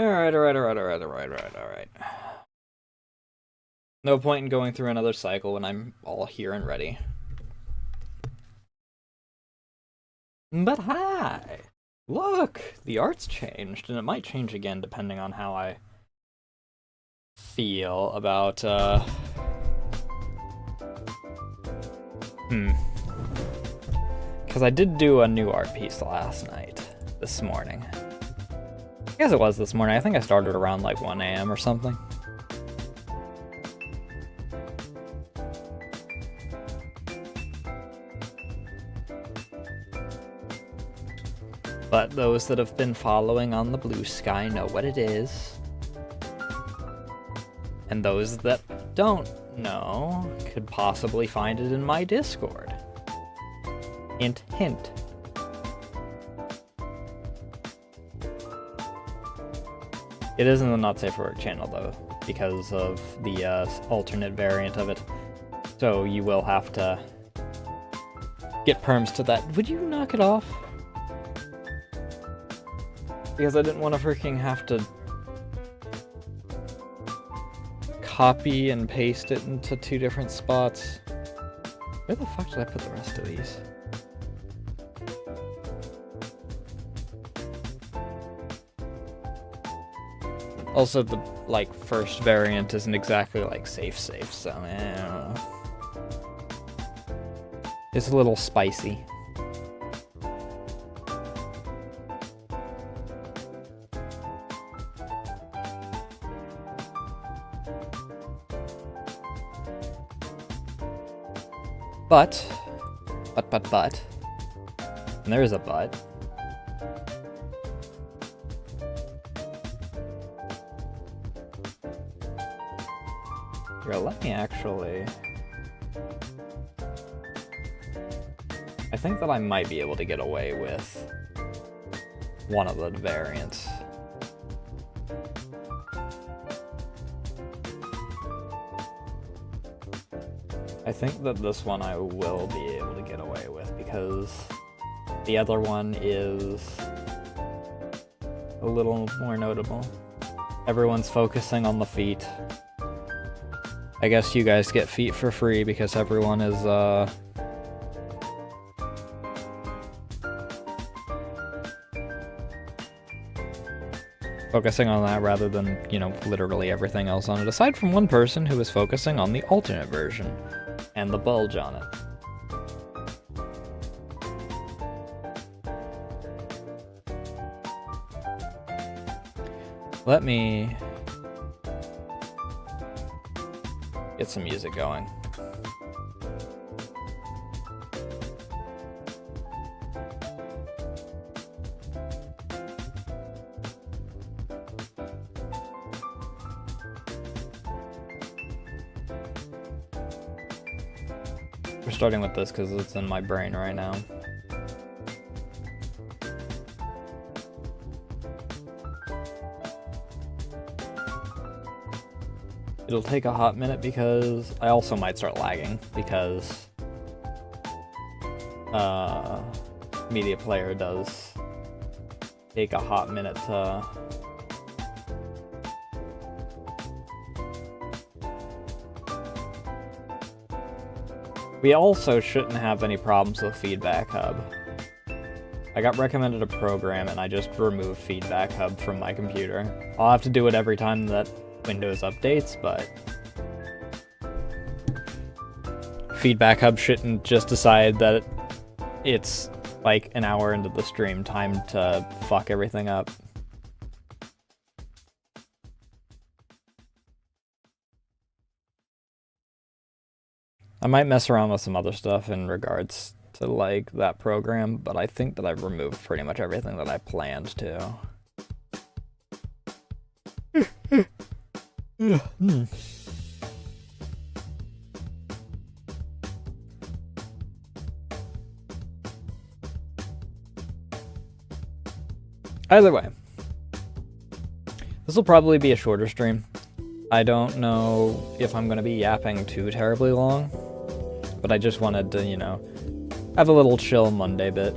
Alright. No point in going through another cycle when I'm all here and ready. But hi! Look! The art's changed, and it might change again depending on how I feel about, Because I did do a new art piece this morning. I guess it was this morning. I think I started around like 1 AM or something. But those that have been following on the Blue Sky know what it is. And those that don't know could possibly find it in my Discord. Hint, hint. It is in the Not Safe for Work channel though, because of the alternate variant of it. So you will have to get perms to that. Would you knock it off? Because I didn't want to freaking have to copy and paste it into 2 different spots. Where the fuck did I put the rest of these? Also, the, like, first variant isn't exactly, like, safe, so, I don't know. It's a little spicy. But, and there is a but. Here, let me actually... I think that I might be able to get away with one of the variants. I think that this one I will be able to get away with, because the other one is a little more notable. Everyone's focusing on the feet. I guess you guys get feet for free because everyone is, focusing on that rather than, you know, literally everything else on it, aside from one person who was focusing on the alternate version and the bulge on it. Let me get some music going. We're starting with this because it's in my brain right now. It'll take a hot minute because I also might start lagging because Media Player does take a hot minute to We also shouldn't have any problems with Feedback Hub. I got recommended a program and I just removed Feedback Hub from my computer. I'll have to do it every time that Windows updates, but Feedback Hub shouldn't just decide that it's like an hour into the stream, time to fuck everything up. I might mess around with some other stuff in regards to, like, that program, but I think that I've removed pretty much everything that I planned to. Either way, this will probably be a shorter stream. I don't know if I'm going to be yapping too terribly long, but I just wanted to, you know, have a little chill Monday bit.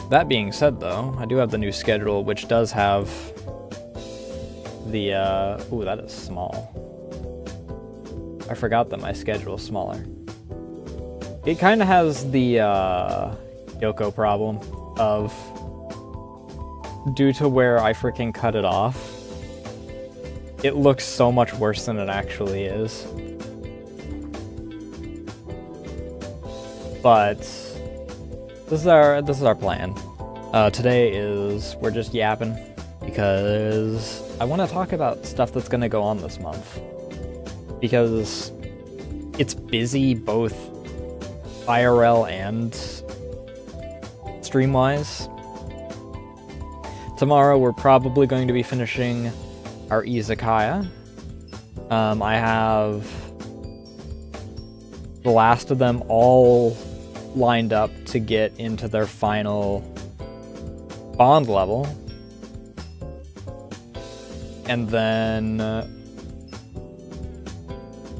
That being said, though, I do have the new schedule, which does have the, ooh, that is small. I forgot that my schedule is smaller. It kind of has the, Yoko problem of, due to where I freaking cut it off, it looks so much worse than it actually is. But this is our plan. Today we're just yapping because I want to talk about stuff that's going to go on this month. Because it's busy both IRL and stream-wise. Tomorrow we're probably going to be finishing our izakaya. I have the last of them all lined up to get into their final bond level. And then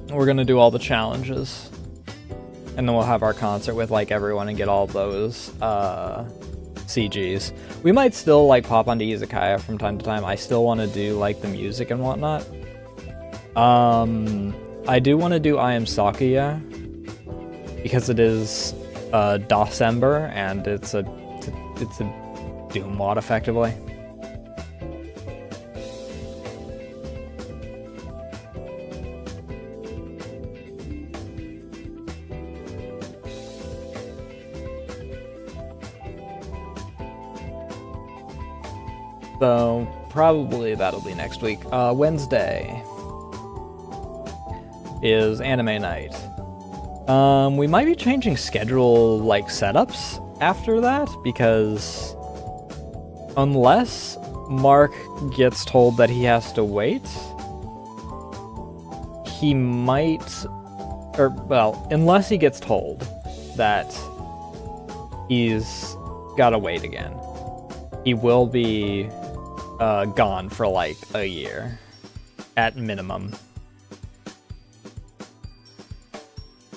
we're gonna do all the challenges. And then we'll have our concert with like everyone and get all those CGs. We might still like pop onto izakaya from time to time. I still want to do like the music and whatnot. I do want to do I Am Sakuya because it is December and it's a Doom mod effectively. So probably that'll be next week. Wednesday is anime night. We might be changing schedule like setups after that because unless Mark gets told that he has to wait, he might, or well, unless he gets told that he's gotta wait again, he will be gone for like a year at minimum.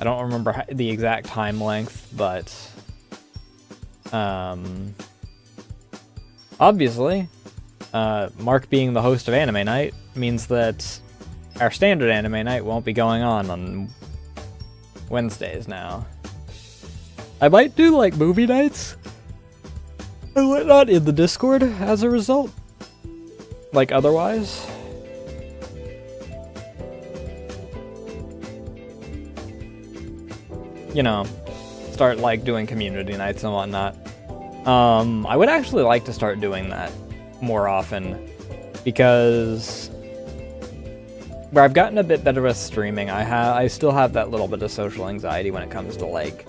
I don't remember the exact time length, but obviously, Mark being the host of Anime Night means that our standard Anime Night won't be going on Wednesdays now. I might do like movie nights and whatnot in the Discord as a result. Like otherwise. You know, start like doing community nights and whatnot. I would actually like to start doing that more often because where I've gotten a bit better with streaming, I still have that little bit of social anxiety when it comes to like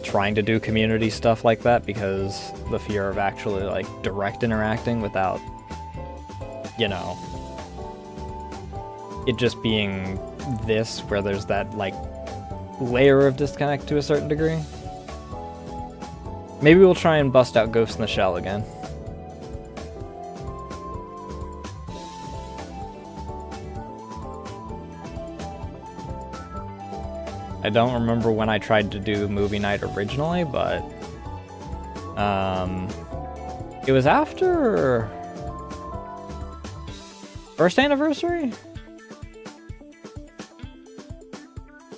trying to do community stuff like that because the fear of actually like direct interacting without, you know, it just being this where there's that like layer of disconnect to a certain degree. Maybe we'll try and bust out Ghost in the Shell again. I don't remember when I tried to do movie night originally, but it was after first anniversary?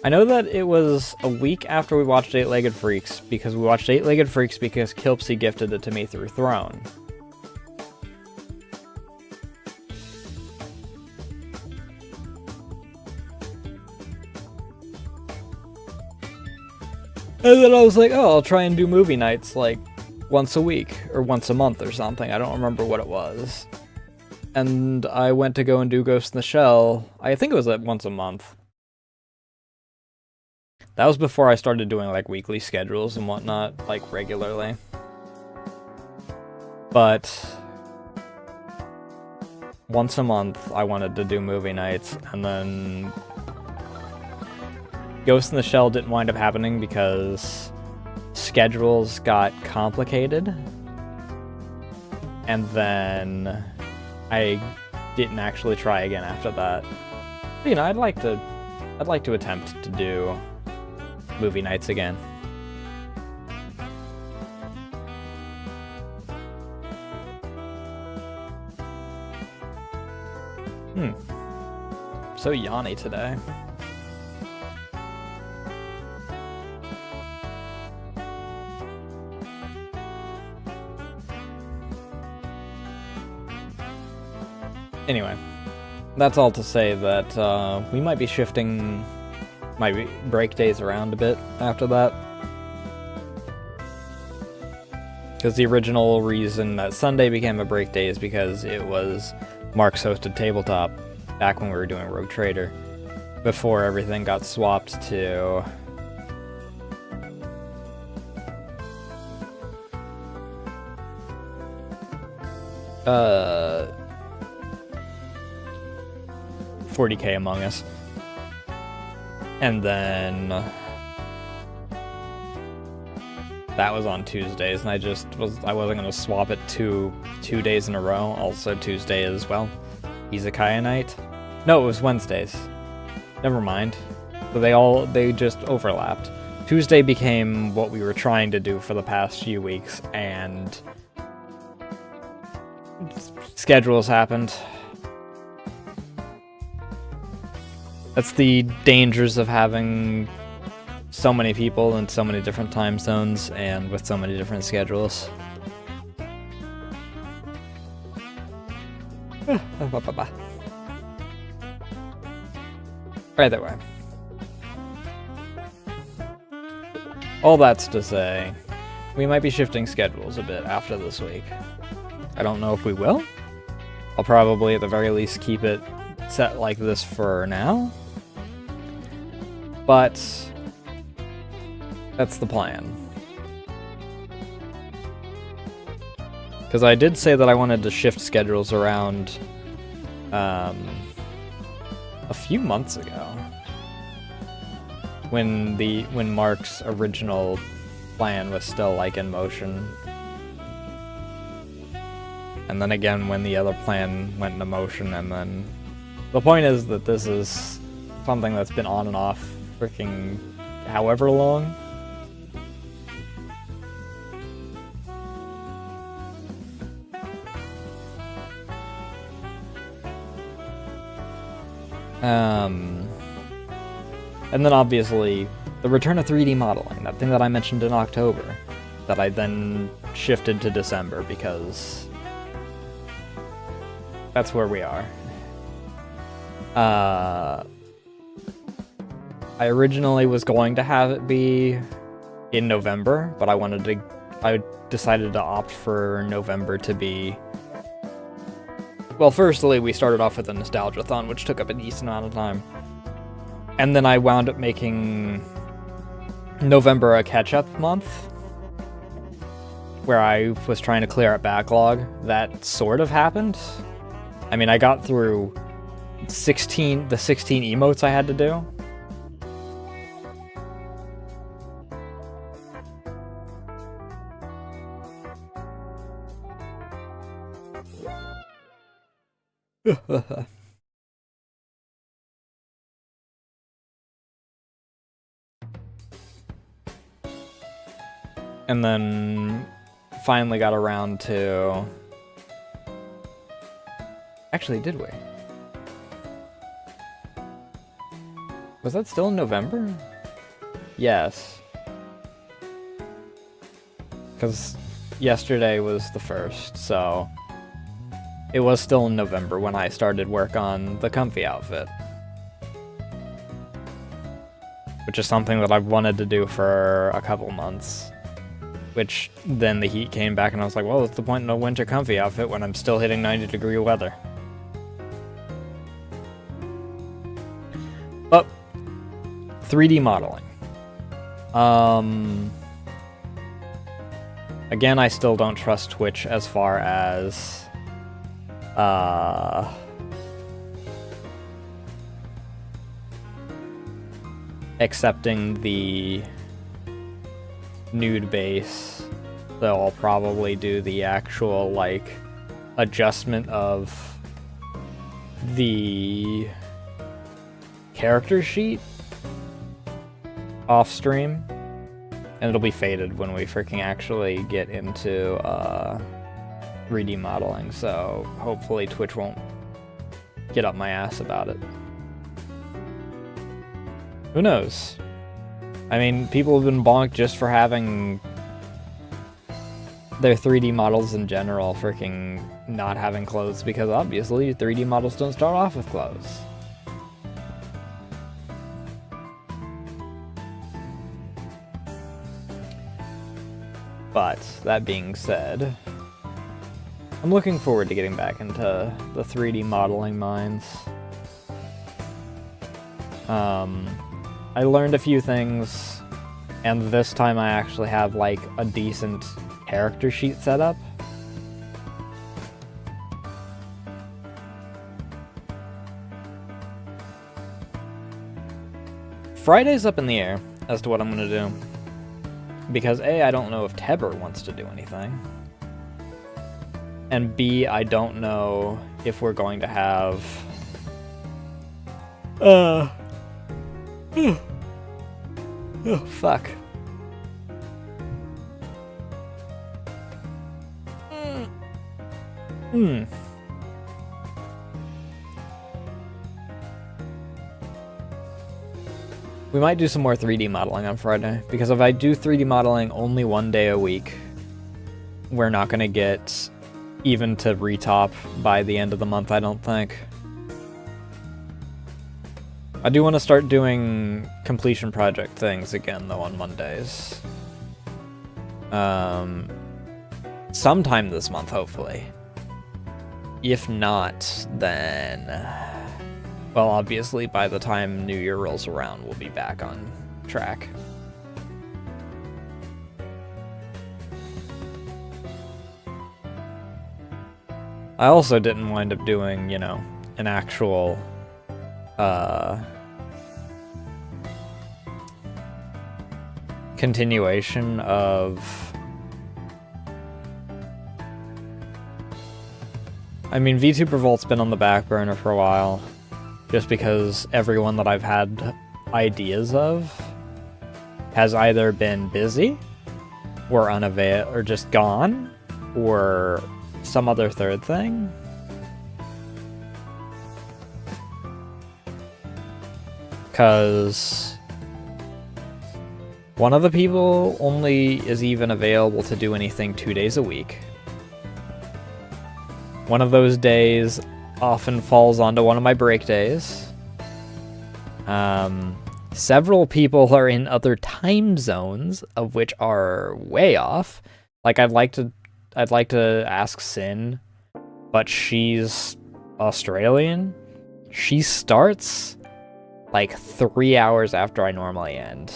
I know that it was a week after we watched Eight-Legged Freaks, because we watched Eight-Legged Freaks because Kilpsy gifted it to me through Throne. And then I was like, oh, I'll try and do movie nights like once a week or once a month or something. I don't remember what it was. And I went to go and do Ghost in the Shell. I think it was like once a month. That was before I started doing like weekly schedules and whatnot, like regularly. But once a month I wanted to do movie nights, and then Ghost in the Shell didn't wind up happening because schedules got complicated. And then I didn't actually try again after that. But, you know, I'd like to attempt to do movie nights again. So yawny today. Anyway, that's all to say that we might be shifting my break days around a bit after that. Because the original reason that Sunday became a break day is because it was Mark's hosted tabletop back when we were doing Rogue Trader, before everything got swapped to uh 40K Among Us. And then that was on Tuesdays, and I wasn't gonna swap it two days in a row, also Tuesday as well. Izakaya night? No, it was Wednesdays. Never mind. So they just overlapped. Tuesday became what we were trying to do for the past few weeks, and schedules happened. That's the dangers of having so many people in so many different time zones and with so many different schedules. Either way. All that's to say, we might be shifting schedules a bit after this week. I don't know if we will. I'll probably at the very least keep it set like this for now. But that's the plan. Because I did say that I wanted to shift schedules around a few months ago, when Mark's original plan was still like in motion, and then again when the other plan went into motion, and then the point is that this is something that's been on and off freaking however long. And then obviously the return of 3D modeling, that thing that I mentioned in October, that I then shifted to December because that's where we are. I originally was going to have it be in November, but I decided to opt for November to be... Well, firstly, we started off with a Nostalgia-thon, which took up a decent amount of time. And then I wound up making November a catch-up month, where I was trying to clear out backlog. That sort of happened. I mean, I got through the 16 emotes I had to do. And then finally got around to... Actually, did we? Was that still in November? Yes. Because yesterday was the 1st, so... It was still in November when I started work on the comfy outfit. Which is something that I've wanted to do for a couple months. Which, then the heat came back and I was like, well, what's the point in a winter comfy outfit when I'm still hitting 90-degree weather? But, 3D modeling. Again, I still don't trust Twitch as far as... accepting the nude base, so I'll probably do the actual, like, adjustment of the character sheet off stream, and it'll be faded when we freaking actually get into 3D modeling, so hopefully Twitch won't get up my ass about it. Who knows? I mean, people have been bonked just for having their 3D models in general freaking not having clothes, because obviously 3D models don't start off with clothes. But, that being said, I'm looking forward to getting back into the 3D modeling mines. I learned a few things, and this time I actually have like a decent character sheet set up. Friday's up in the air as to what I'm gonna do. Because A, I don't know if Teber wants to do anything. And B, I don't know if we're going to have... Oh, fuck. We might do some more 3D modeling on Friday, because if I do 3D modeling only one day a week, we're not going to get even to retop by the end of the month, I don't think. I do want to start doing completion project things again, though, on Mondays. Sometime this month, hopefully. If not, then... well, obviously, by the time New Year rolls around, we'll be back on track. I also didn't wind up doing, you know, an actual... continuation of... I mean, VTuber Vault's been on the back burner for a while, just because everyone that I've had ideas of has either been busy, or or just gone, or some other third thing. Because one of the people only is even available to do anything 2 days a week. One of those days often falls onto one of my break days. Several people are in other time zones, of which are way off. Like, I'd like to ask Sin, but she's Australian. She starts like 3 hours after I normally end.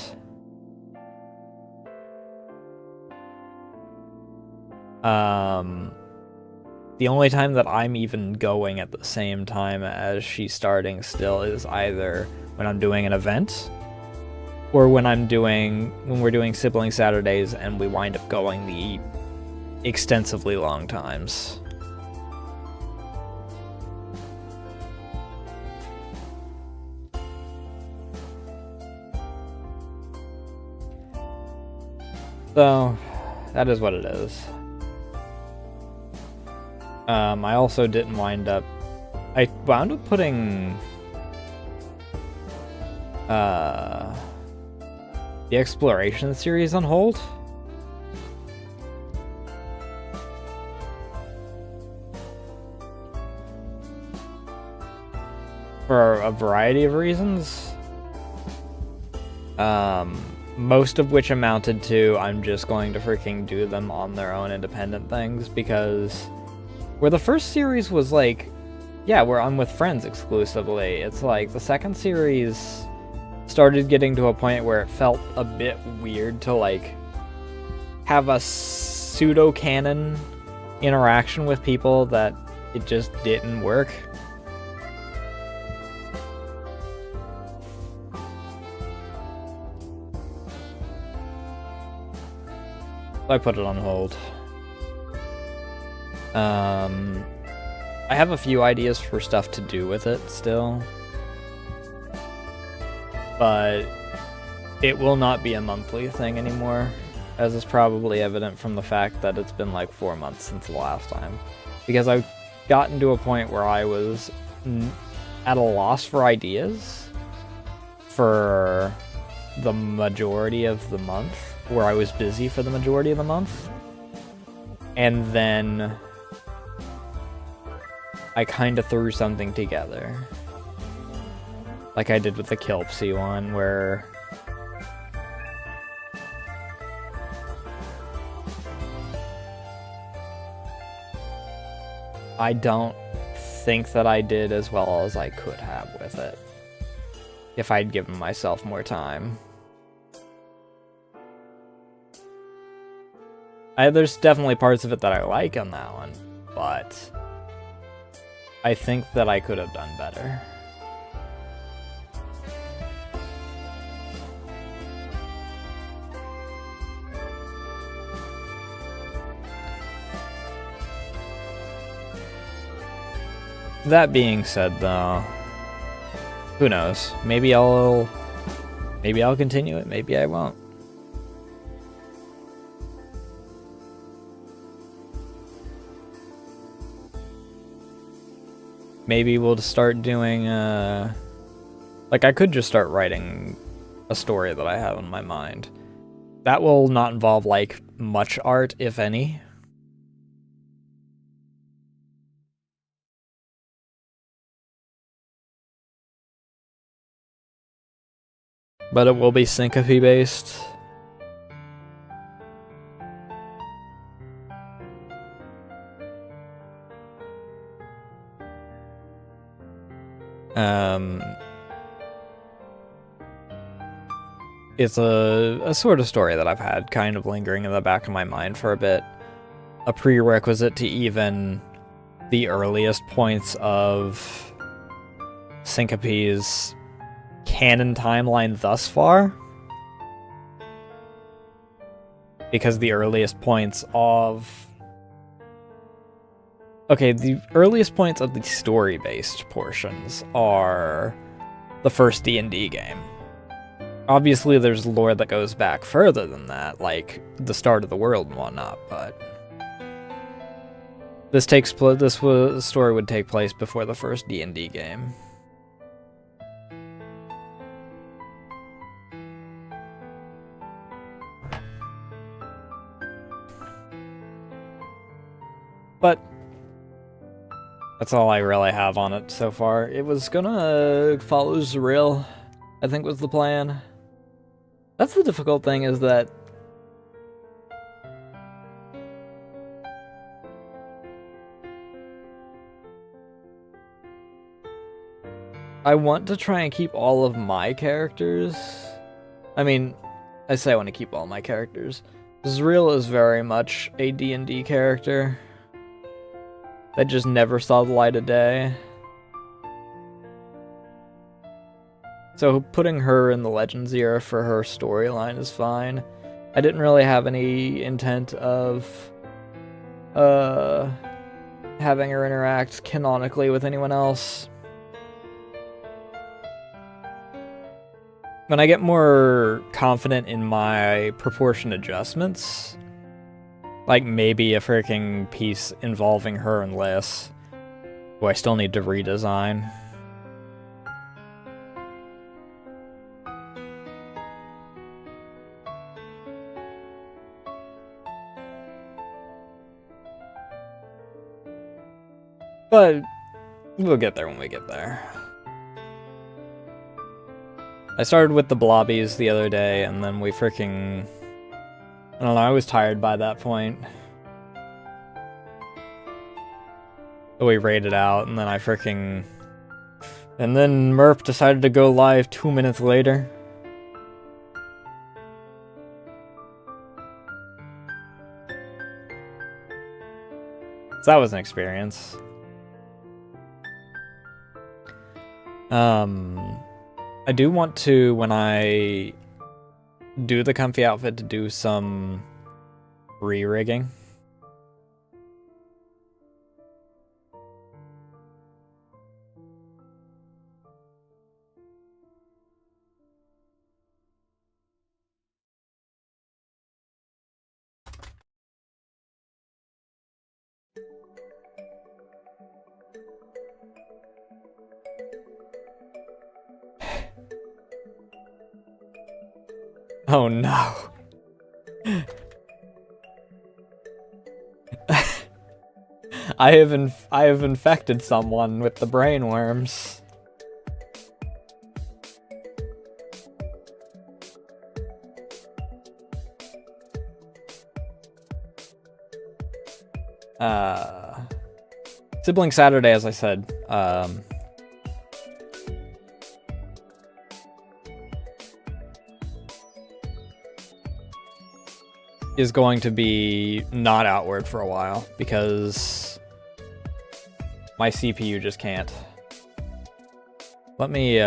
The only time that I'm even going at the same time as she's starting still is either when I'm doing an event, or when we're doing Sibling Saturdays and we wind up going the extensively long times. So, that is what it is. I also didn't wind up... I wound up putting... the Exploration series on hold. For a variety of reasons. Most of which amounted to I'm just going to freaking do them on their own independent things, because where the first series was like, yeah, where I'm with friends exclusively, it's like the second series started getting to a point where it felt a bit weird to like have a pseudo-canon interaction with people that it just didn't work. I put it on hold. I have a few ideas for stuff to do with it still, but it will not be a monthly thing anymore, as is probably evident from the fact that it's been like 4 months since the last time. Because I've gotten to a point where I was at a loss for ideas for the majority of the month, where I was busy for the majority of the month. And then I kind of threw something together. Like I did with the Kilpsy one, where I don't think that I did as well as I could have with it if I'd given myself more time. There's definitely parts of it that I like on that one, but I think that I could have done better. That being said, though, who knows? Maybe I'll continue it, maybe I won't. Maybe we'll start doing, like, I could just start writing a story that I have in my mind. That will not involve, like, much art, if any. But it will be syncope based. It's a sort of story that I've had kind of lingering in the back of my mind for a bit. A prerequisite to even the earliest points of Syncope's canon timeline thus far. Because the earliest points of... Okay, the earliest points of the story-based portions are the first D&D game. Obviously, there's lore that goes back further than that, like the start of the world and whatnot, but this story would take place before the first D&D game. But that's all I really have on it so far. It was gonna follow Zuriel, I think was the plan. That's the difficult thing, is that I want to try and keep all of my characters. I mean, I say I want to keep all my characters. Zuriel is very much a D&D character that just never saw the light of day. So putting her in the Legends era for her storyline is fine. I didn't really have any intent of having her interact canonically with anyone else. When I get more confident in my proportion adjustments, like maybe a freaking piece involving her and Liz, who I still need to redesign. But we'll get there when we get there. I started with the blobbies the other day, and then we freaking... I don't know, I was tired by that point. But we raided out, and then I freaking... And then Merp decided to go live 2 minutes later. So that was an experience. I do want to, when I do the comfy outfit, to do some re-rigging. Oh no. I have infected someone with the brain worms. Sibling Saturday, as I said, is going to be not outward for a while because my CPU just can't. Let me,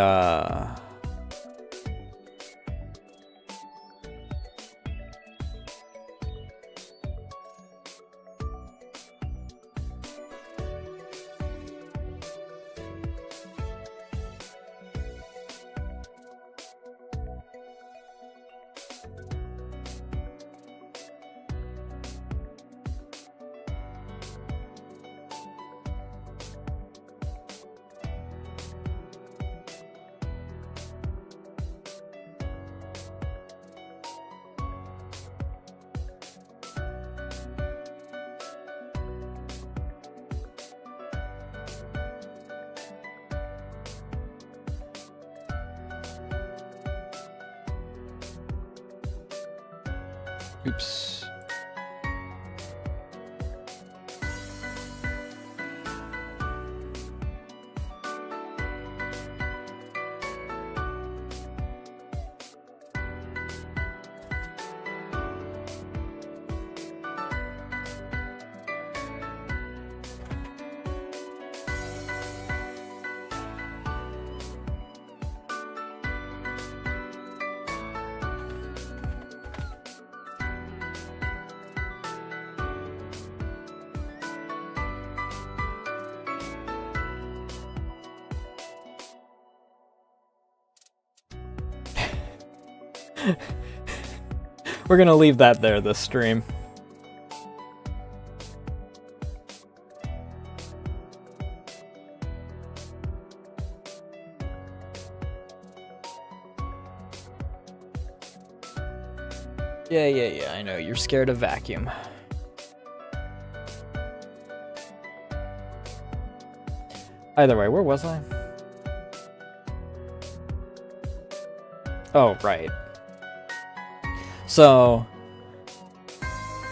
oops. We're gonna leave that there this stream. Yeah, I know, you're scared of vacuum. Either way, where was I? Oh, right. So,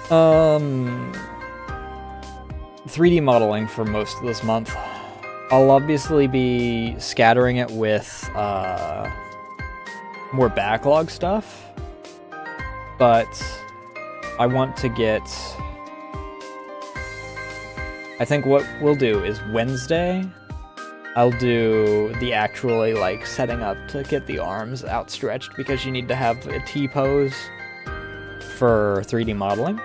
3D modeling for most of this month. I'll obviously be scattering it with more backlog stuff, but I want to get... I think what we'll do is Wednesday, I'll do the actually, like, setting up to get the arms outstretched because you need to have a T-pose for 3D modeling,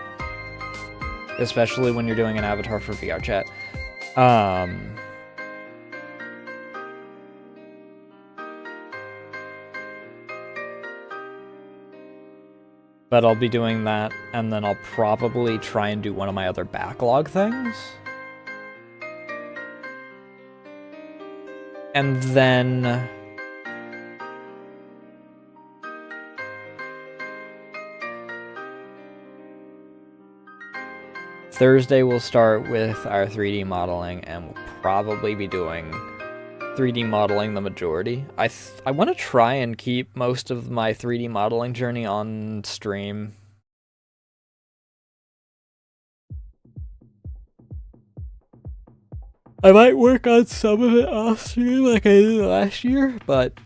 especially when you're doing an avatar for VR chat. But I'll be doing that, and then I'll probably try and do one of my other backlog things. And then... Thursday we'll start with our 3D modeling, and we'll probably be doing 3D modeling the majority. I want to try and keep most of my 3D modeling journey on stream. I might work on some of it off stream like I did last year, but...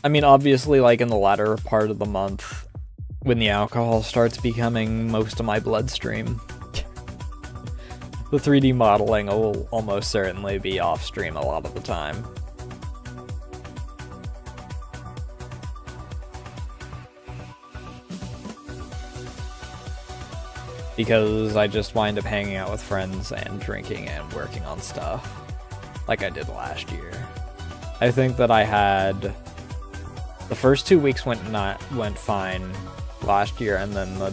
I mean, obviously, like, in the latter part of the month, when the alcohol starts becoming most of my bloodstream, the 3D modeling will almost certainly be off stream a lot of the time. Because I just wind up hanging out with friends and drinking and working on stuff, like I did last year. I think that I had... The first 2 weeks went fine last year, and then the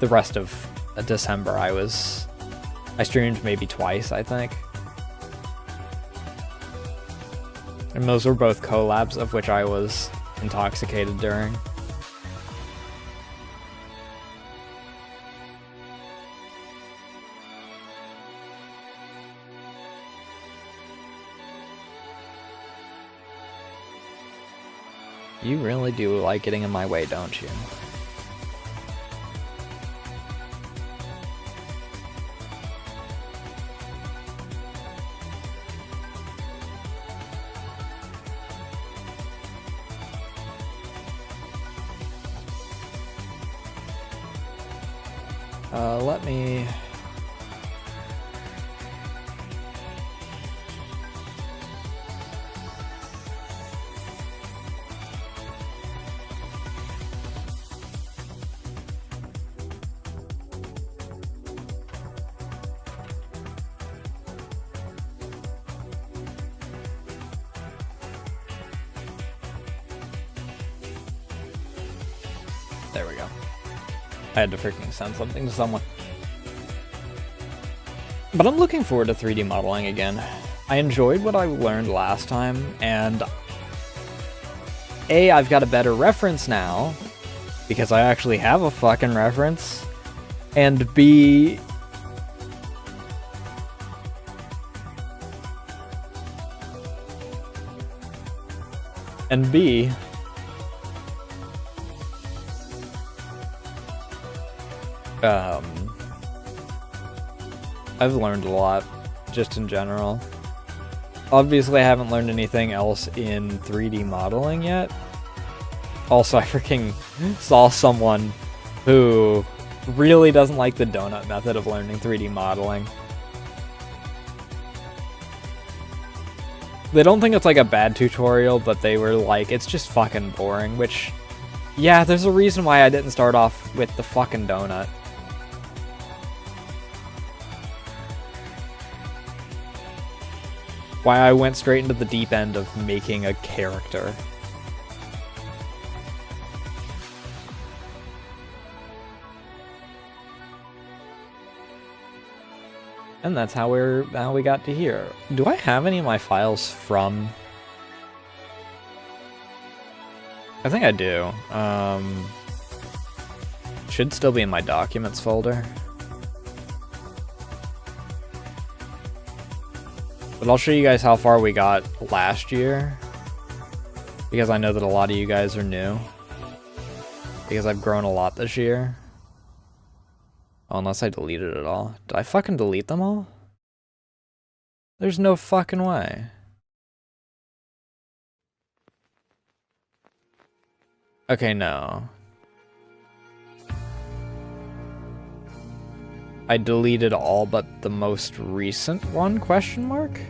rest of December, I streamed maybe twice, I think. And those were both collabs of which I was intoxicated during. You really do like getting in my way, don't you? Let me... There we go. I had to freaking send something to someone. But I'm looking forward to 3D modeling again. I enjoyed what I learned last time, and A, I've got a better reference now, because I actually have a fucking reference, and B, I've learned a lot, just in general. Obviously, I haven't learned anything else in 3D modeling yet. Also, I freaking saw someone who really doesn't like the donut method of learning 3D modeling. They don't think it's like a bad tutorial, but they were like, it's just fucking boring, which, yeah, there's a reason why I didn't start off with the fucking donut. Why I went straight into the deep end of making a character. And that's how we got to here. Do I have any of my files from? I think I do. Should still be in my documents folder. But I'll show you guys how far we got last year, because I know that a lot of you guys are new, because I've grown a lot this year. Oh, unless I deleted it all. Did I fucking delete them all? There's no fucking way. Okay, no. I deleted all but the most recent one, question mark?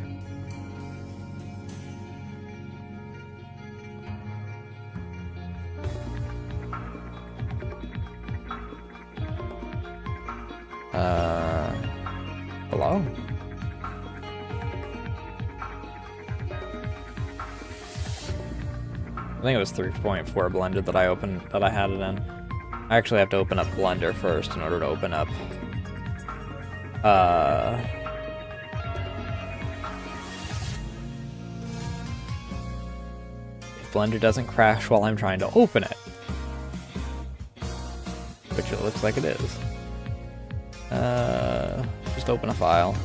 Hello? I think it was 3.4 Blender that I had it in. I actually have to open up Blender first in order to open up if Blender doesn't crash while I'm trying to open it, which it looks like it is. Just open a file.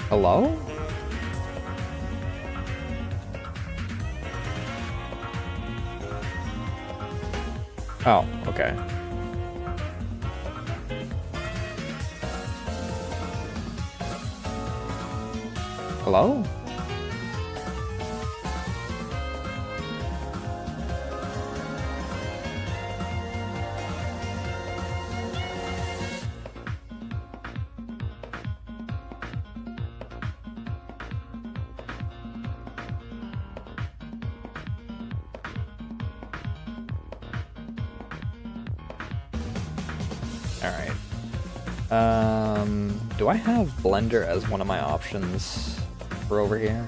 Hello? Oh, okay. Hello? Alright. Do I have Blender as one of my options for over here?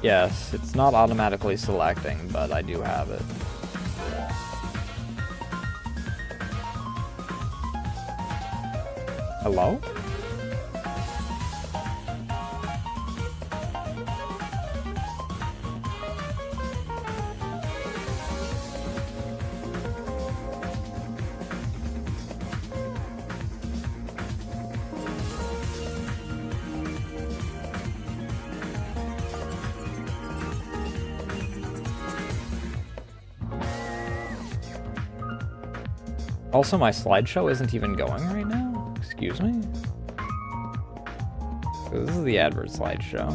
Yes, it's not automatically selecting, but I do have it. Hello? Also, my slideshow isn't even going right now? Excuse me? So this is the advert slideshow.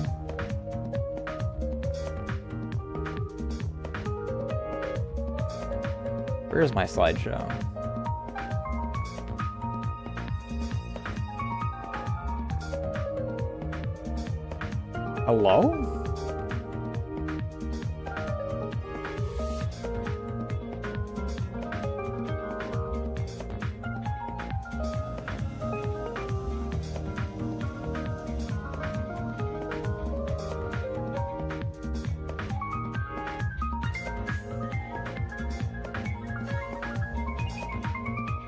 Where's my slideshow? Hello?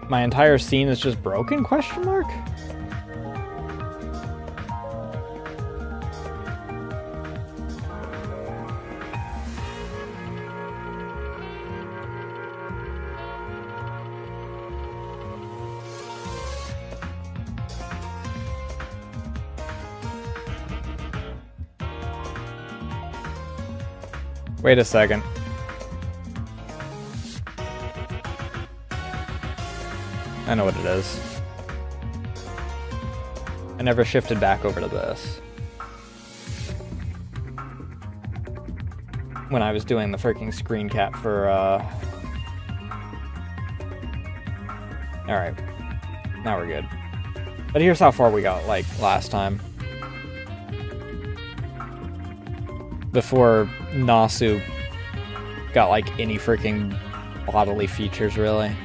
My entire scene is just broken, question mark? Wait a second. I know what it is. I never shifted back over to this. When I was doing the freaking screen cap for, Alright. Now we're good. But here's how far we got, like, last time. Before Nasu got, like, any freaking bodily features, really.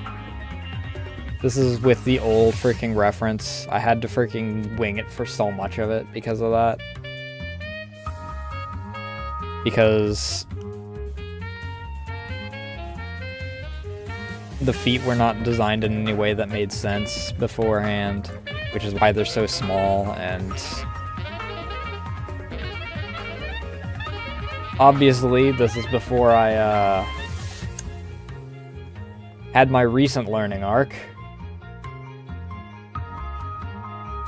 This is with the old freaking reference. I had to freaking wing it for so much of it because of that. Because the feet were not designed in any way that made sense beforehand, which is why they're so small, and obviously this is before I had my recent learning arc.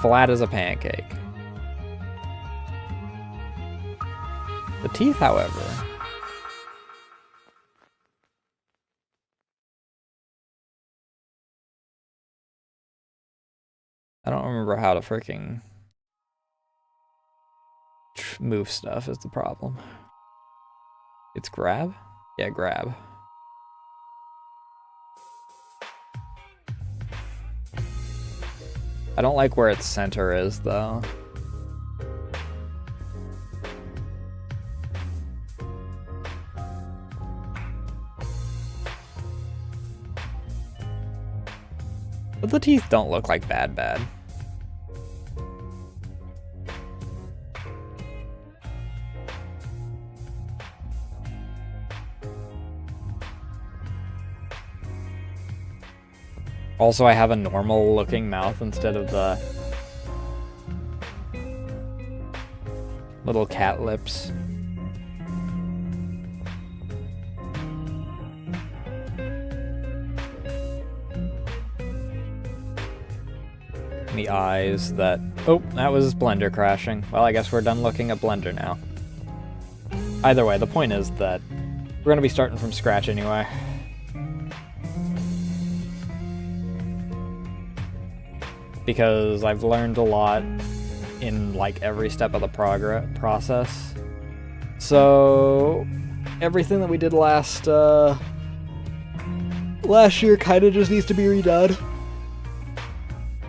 Flat as a pancake. The teeth, however, I don't remember how to freaking move stuff is the problem. It's grab? Yeah, grab. I don't like where its center is, though. But the teeth don't look like bad. Also, I have a normal looking mouth instead of the little cat lips. And the eyes that... Oh, that was Blender crashing. Well, I guess we're done looking at Blender now. Either way, the point is that we're going to be starting from scratch anyway. Because I've learned a lot in like every step of the process. So everything that we did last year kind of just needs to be redone.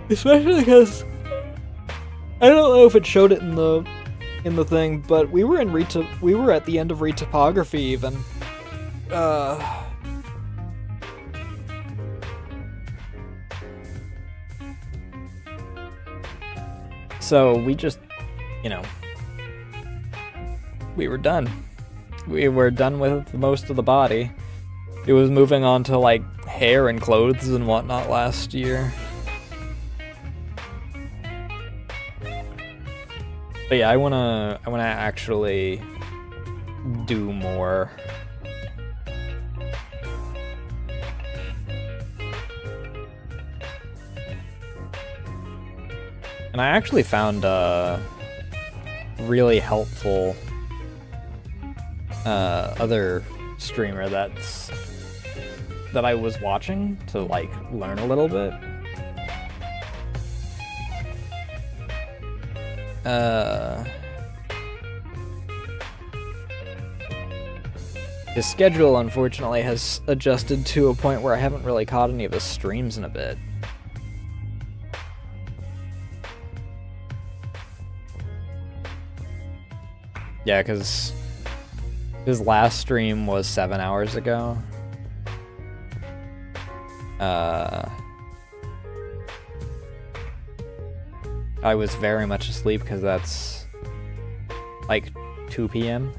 Especially because I don't know if it showed it in the thing, but we were at the end of retopography even. So we just, you know, we were done. We were done with most of the body. It was moving on to like hair and clothes and whatnot last year. But yeah, I wanna actually do more. And I actually found a really helpful other streamer that I was watching to like learn a little bit. His schedule, unfortunately, has adjusted to a point where I haven't really caught any of his streams in a bit. Yeah, because his last stream was 7 hours ago. I was very much asleep because that's like 2 p.m.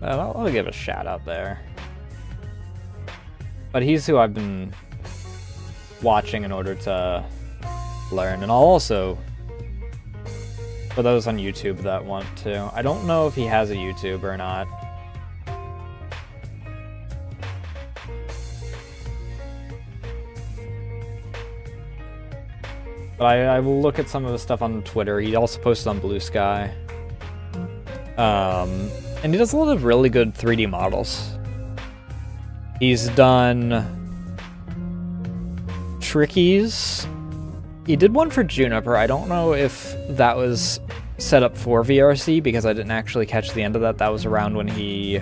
I'll give a shout out there. But he's who I've been watching in order to learn, and I'll also, for those on YouTube that want to, I don't know if he has a YouTube or not. But I will look at some of the stuff on Twitter. He also posts on Blue Sky. And he does a lot of really good 3D models. He's done Trickies. He did one for Juniper. I don't know if that was set up for VRC because I didn't actually catch the end of that. That was around when he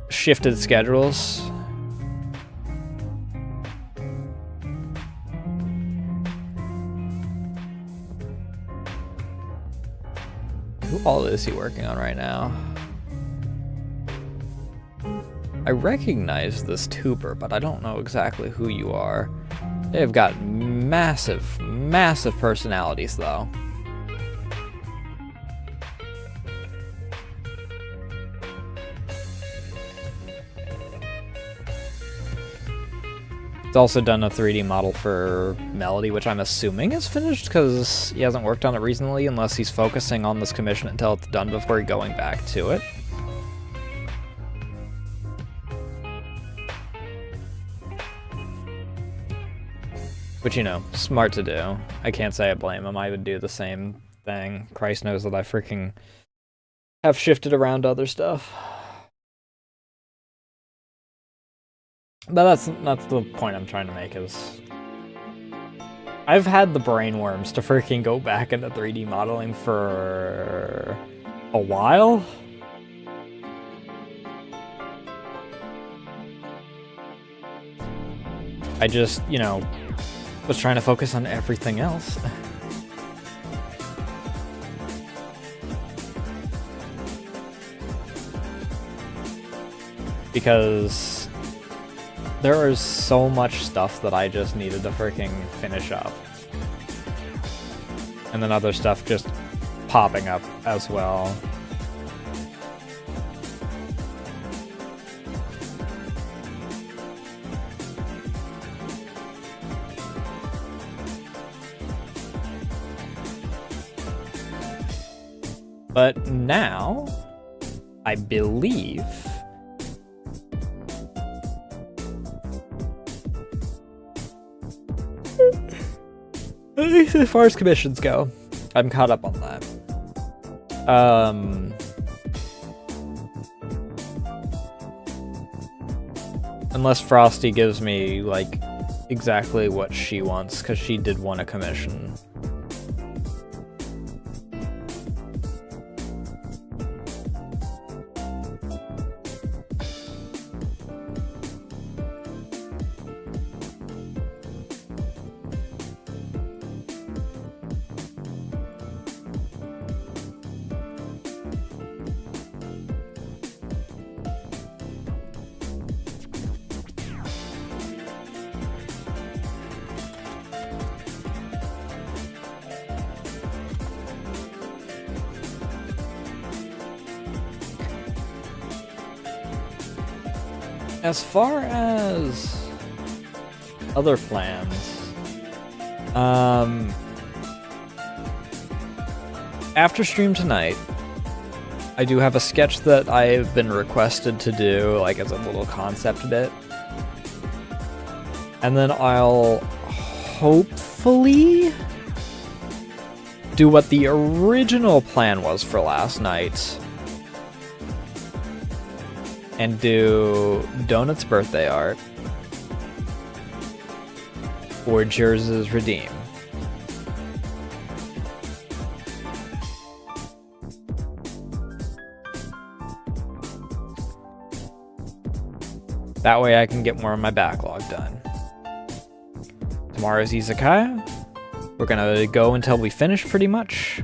shifted schedules. Who all is he working on right now? I recognize this tuber, but I don't know exactly who you are. They've got massive, massive personalities, though. He's also done a 3D model for Melody, which I'm assuming is finished because he hasn't worked on it recently, unless he's focusing on this commission until it's done before going back to it. Which, you know, smart to do. I can't say I blame him. I would do the same thing. Christ knows that I freaking have shifted around other stuff. But that's the point I'm trying to make, is I've had the brainworms to freaking go back into 3D modeling for a while. I just, you know, was trying to focus on everything else. Because there is so much stuff that I just needed to freaking finish up. And then other stuff just popping up as well. But now, I believe at least as far as commissions go, I'm caught up on that. Unless Frosty gives me, like, exactly what she wants, because she did want a commission. As far as other plans, after stream tonight, I do have a sketch that I've been requested to do, like as a little concept bit. And then I'll hopefully do what the original plan was for last night. And do Donut's birthday art or Jers's Redeem. That way I can get more of my backlog done. Tomorrow's Izakaya. We're gonna go until we finish pretty much.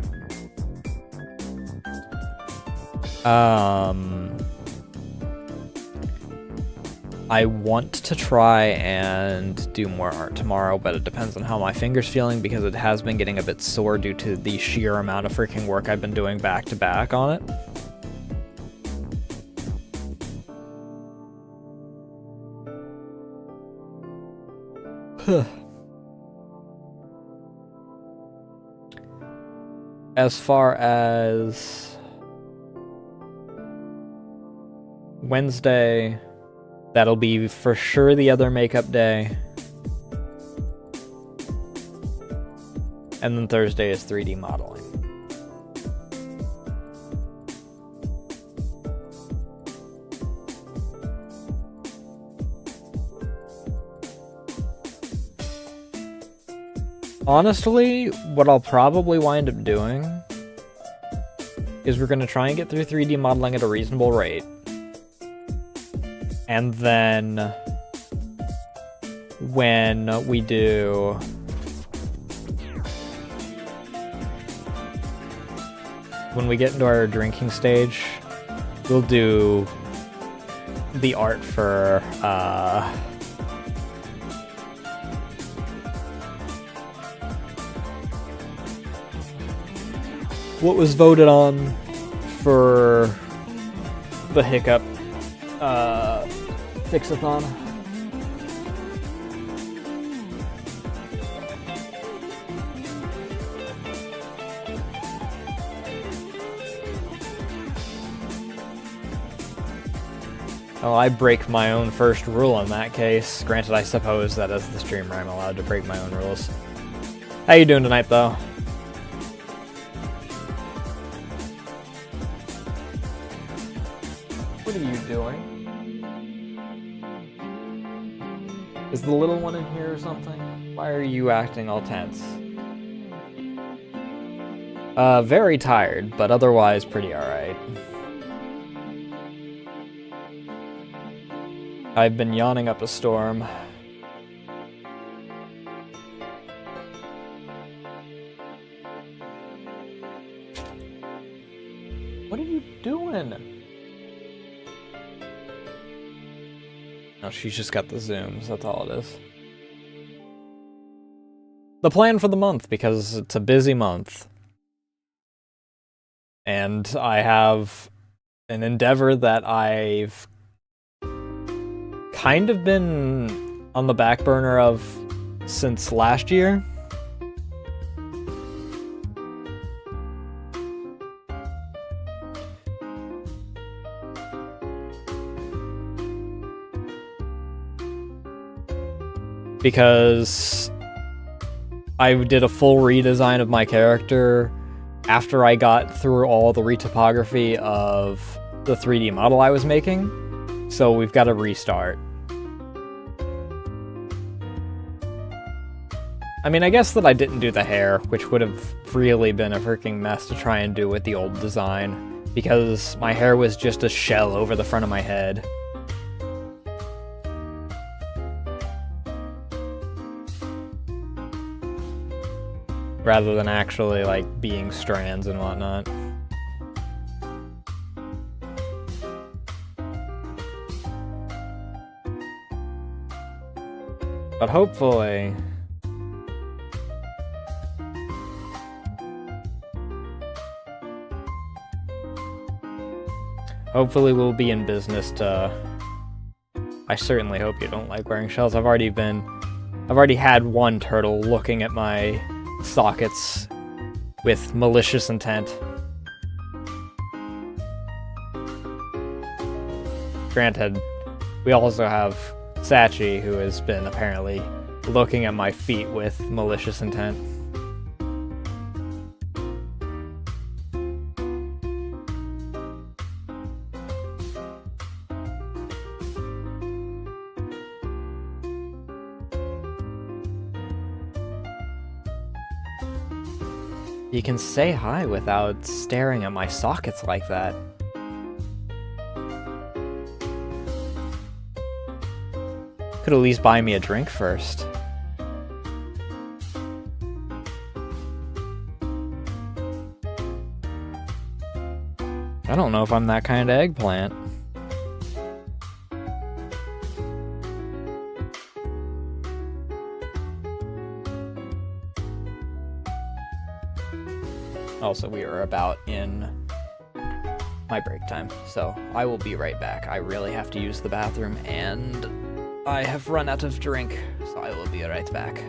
I want to try and do more art tomorrow, but it depends on how my finger's feeling because it has been getting a bit sore due to the sheer amount of freaking work I've been doing back to back on it. As far as Wednesday, that'll be for sure the other makeup day. And then Thursday is 3D modeling. Honestly, what I'll probably wind up doing is we're going to try and get through 3D modeling at a reasonable rate. And then when we do when we get into our drinking stage, we'll do the art for what was voted on for the Hiccup Fixathon. Well, I break my own first rule in that case. Granted, I suppose that as the streamer I'm allowed to break my own rules. How you doing tonight, though? What are you doing? Is the little one in here or something? Why are you acting all tense? Very tired, but otherwise pretty alright. I've been yawning up a storm. What are you doing? No, she's just got the zooms, that's all it is. The plan for the month, because it's a busy month. And I have an endeavor that I've kind of been on the back burner of since last year. Because I did a full redesign of my character after I got through all the retopography of the 3D model I was making. So we've got to restart. I mean, I guess that I didn't do the hair, which would have really been a freaking mess to try and do with the old design, because my hair was just a shell over the front of my head. Rather than actually, like, being strands and whatnot. But hopefully... hopefully we'll be in business to I certainly hope you don't like wearing shells. I've already had one turtle looking at my sockets with malicious intent. Granted, we also have Sachi, who has been apparently looking at my feet with malicious intent. You can say hi without staring at my sockets like that. Could at least buy me a drink first. I don't know if I'm that kind of eggplant. Also, we are about in my break time, so I will be right back. I really have to use the bathroom, and I have run out of drink, so I will be right back.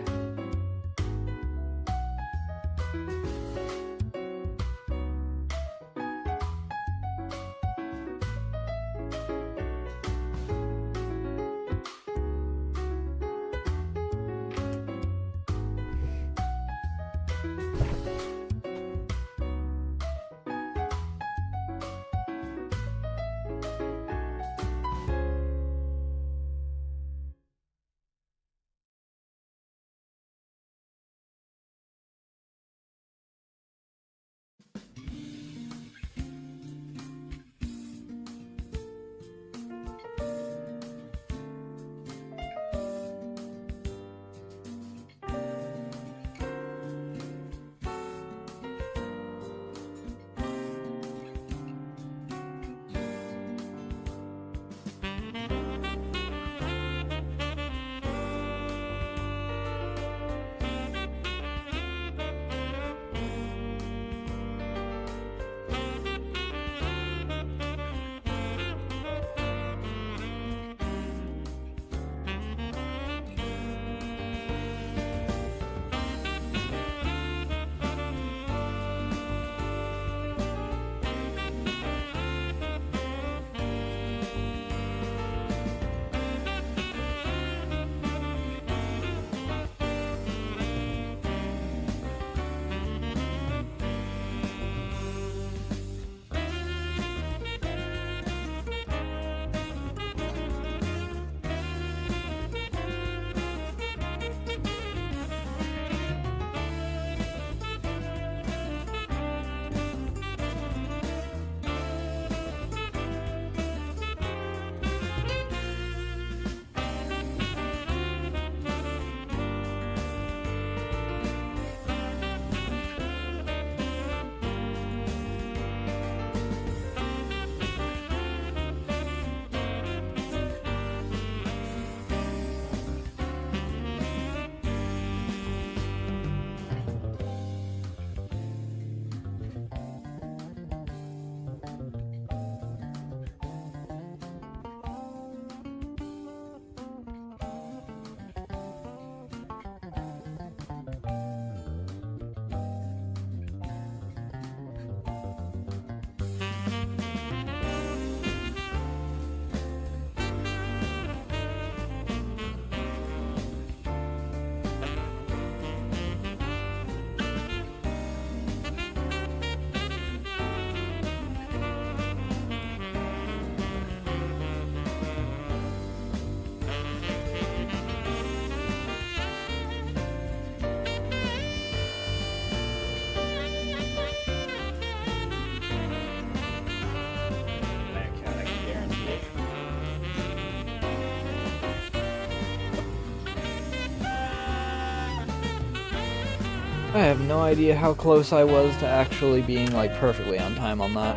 I have no idea how close I was to actually being, like, perfectly on time on that.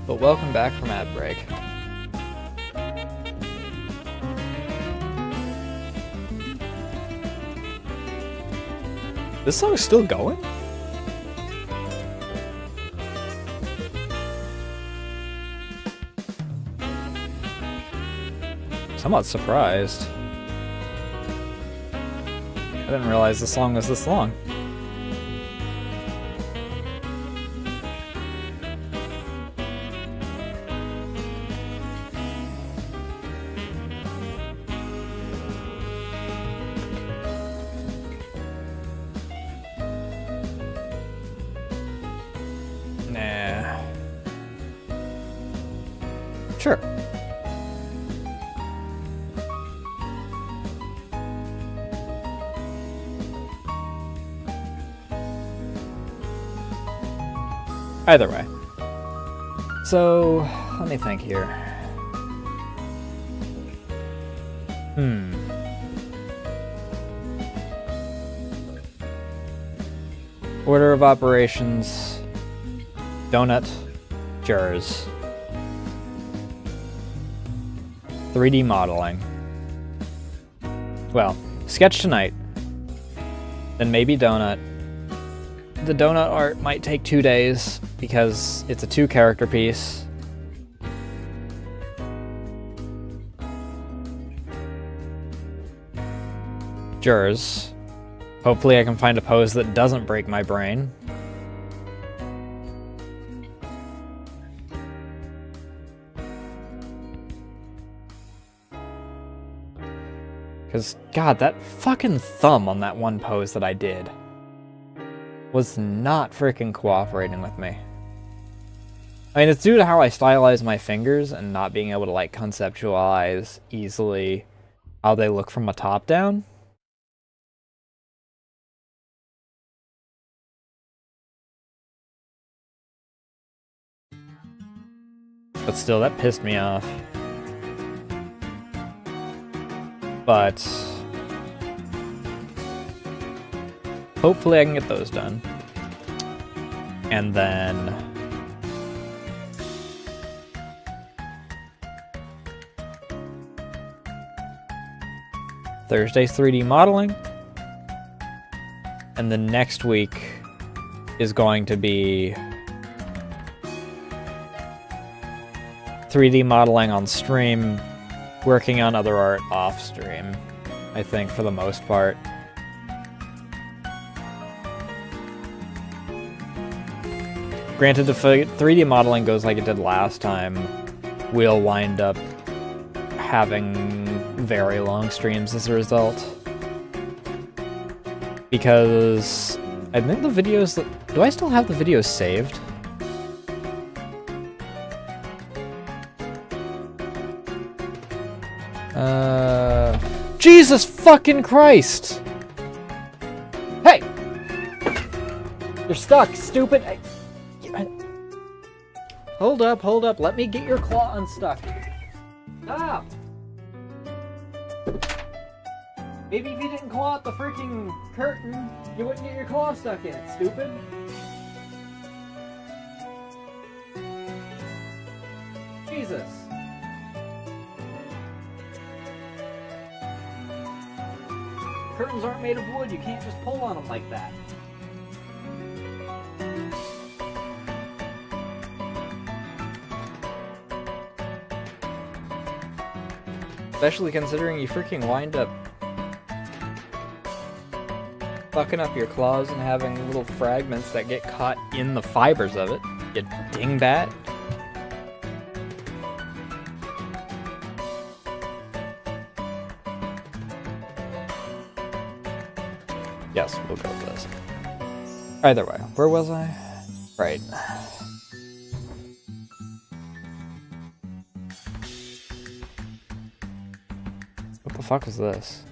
But welcome back from ad break. This song's still going? somewhat surprised. I didn't realize the song was this long. Nah. Sure. Either way. So, let me think here. Order of operations. Donut. Jars. 3D modeling. Well, sketch tonight. Then maybe donut. The donut art might take 2 days because it's a 2-character piece. Jars. Hopefully I can find a pose that doesn't break my brain. Because, God, that fucking thumb on that one pose that I did was not freaking cooperating with me. I mean, it's due to how I stylize my fingers and not being able to, like, conceptualize easily how they look from a top down. But still, that pissed me off. But hopefully I can get those done. And then Thursday's 3D modeling. And the next week is going to be 3D modeling on stream, working on other art off stream, I think, for the most part. Granted, if 3D modeling goes like it did last time, we'll wind up having very long streams as a result. Because I think the videos... Do I still have the videos saved? Jesus fucking Christ! Hey! You're stuck, stupid! Hold up, let me get your claw unstuck. Stop! Maybe if you didn't claw out the freaking curtain, you wouldn't get your claw stuck in it, stupid. Jesus. Curtains aren't made of wood, you can't just pull on them like that. Especially considering you freaking wind up fucking up your claws and having little fragments that get caught in the fibers of it, you dingbat. Yes, we'll go with this. Either way, where was I? Right. What the fuck is this?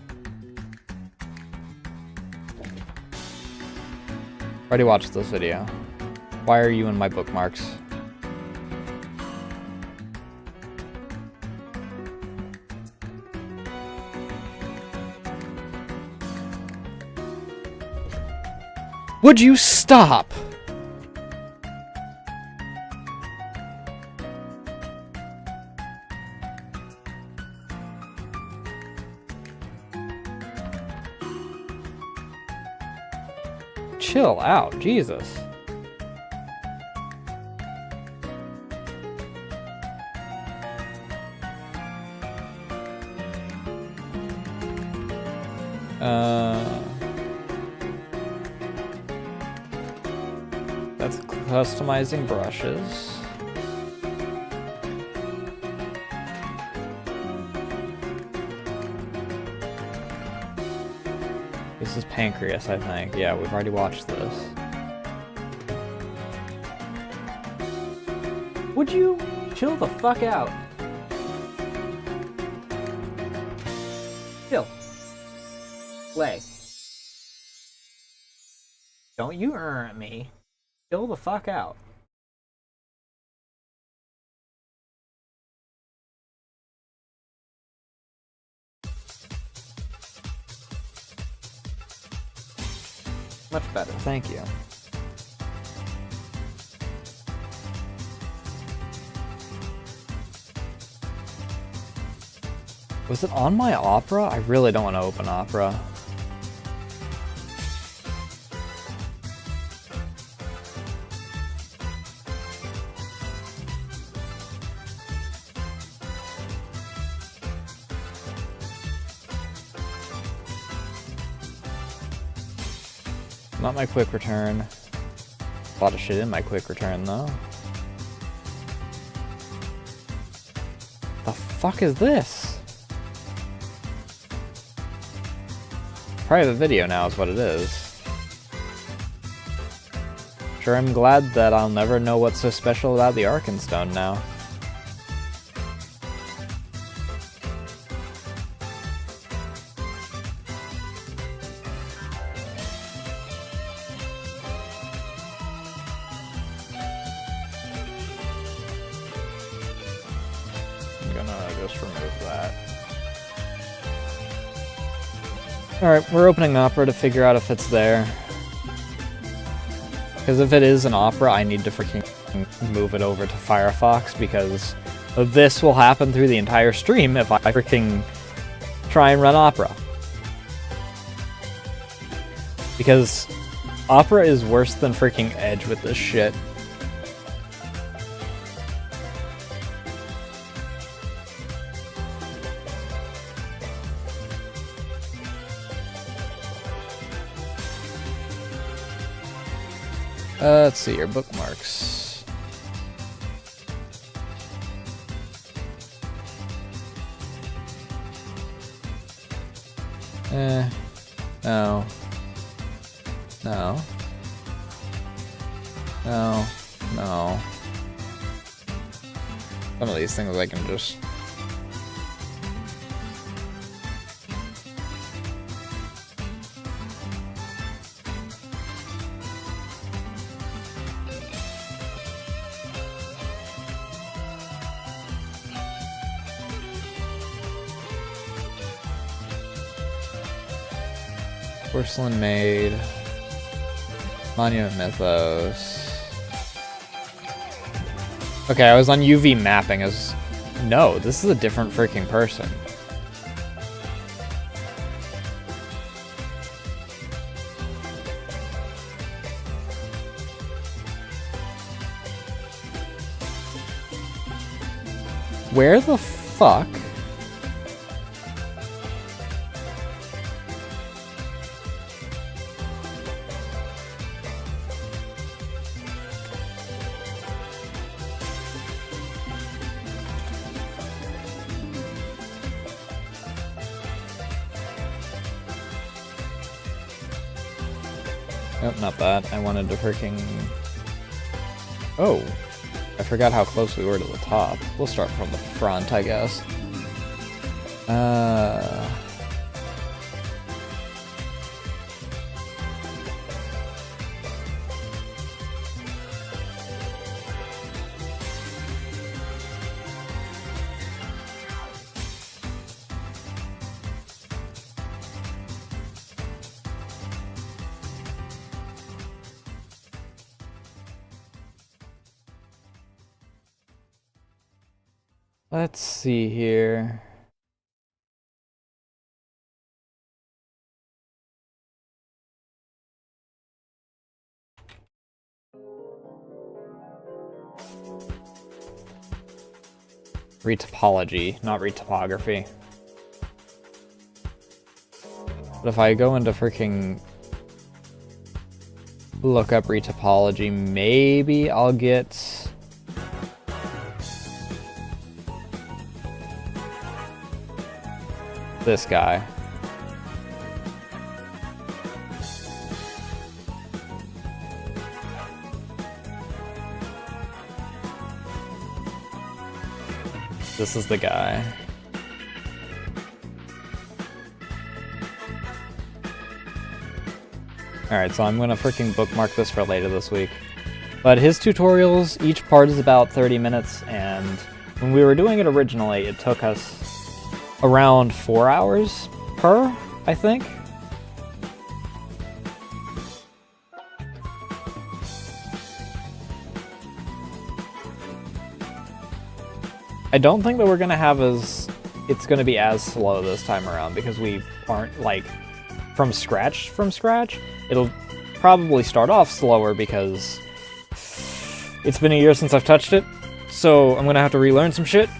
Already watched this video. Why are you in my bookmarks? Would you stop? Chill out, Jesus. That's customizing brushes. This is Pancreas, I think. Yeah, we've already watched this. Would you chill the fuck out? Chill. Play. Don't you earn me. Chill the fuck out. Much better, thank you. Was it on my Opera? I really don't want to open Opera. Not my quick return. A lot of shit in my quick return though. The fuck is this? Private video now is what it is. Sure, I'm glad that I'll never know what's so special about the Arkenstone now. Alright, we're opening Opera to figure out if it's there. Because if it is an Opera, I need to freaking move it over to Firefox, because this will happen through the entire stream if I freaking try and run Opera. Because Opera is worse than freaking Edge with this shit. Let's see your bookmarks. No. No. No. No. Some of these things I can just... Porcelain Maid, Monument Mythos. Okay, I was on UV mapping as... No, this is a different freaking person. Where the fuck? Nope, not that. I wanted to freaking... Oh! I forgot how close we were to the top. We'll start from the front, I guess. Let's see here. Retopology, not retopography. But if I go into freaking look up retopology, maybe I'll get this guy. This is the guy. Alright, so I'm gonna freaking bookmark this for later this week. But his tutorials, each part is about 30 minutes, and when we were doing it originally, it took us around 4 hours per, I think. I don't think that we're gonna have it's gonna be as slow this time around, because we aren't, like, from scratch. It'll probably start off slower because it's been a year since I've touched it, so I'm gonna have to relearn some shit.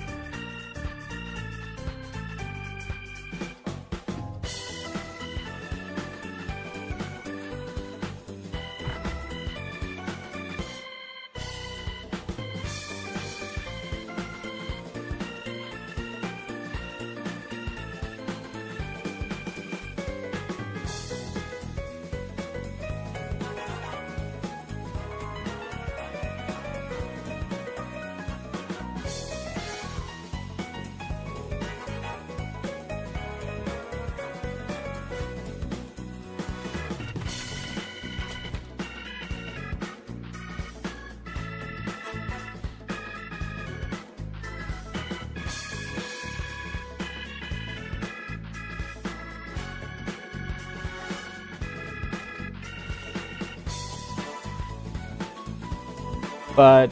But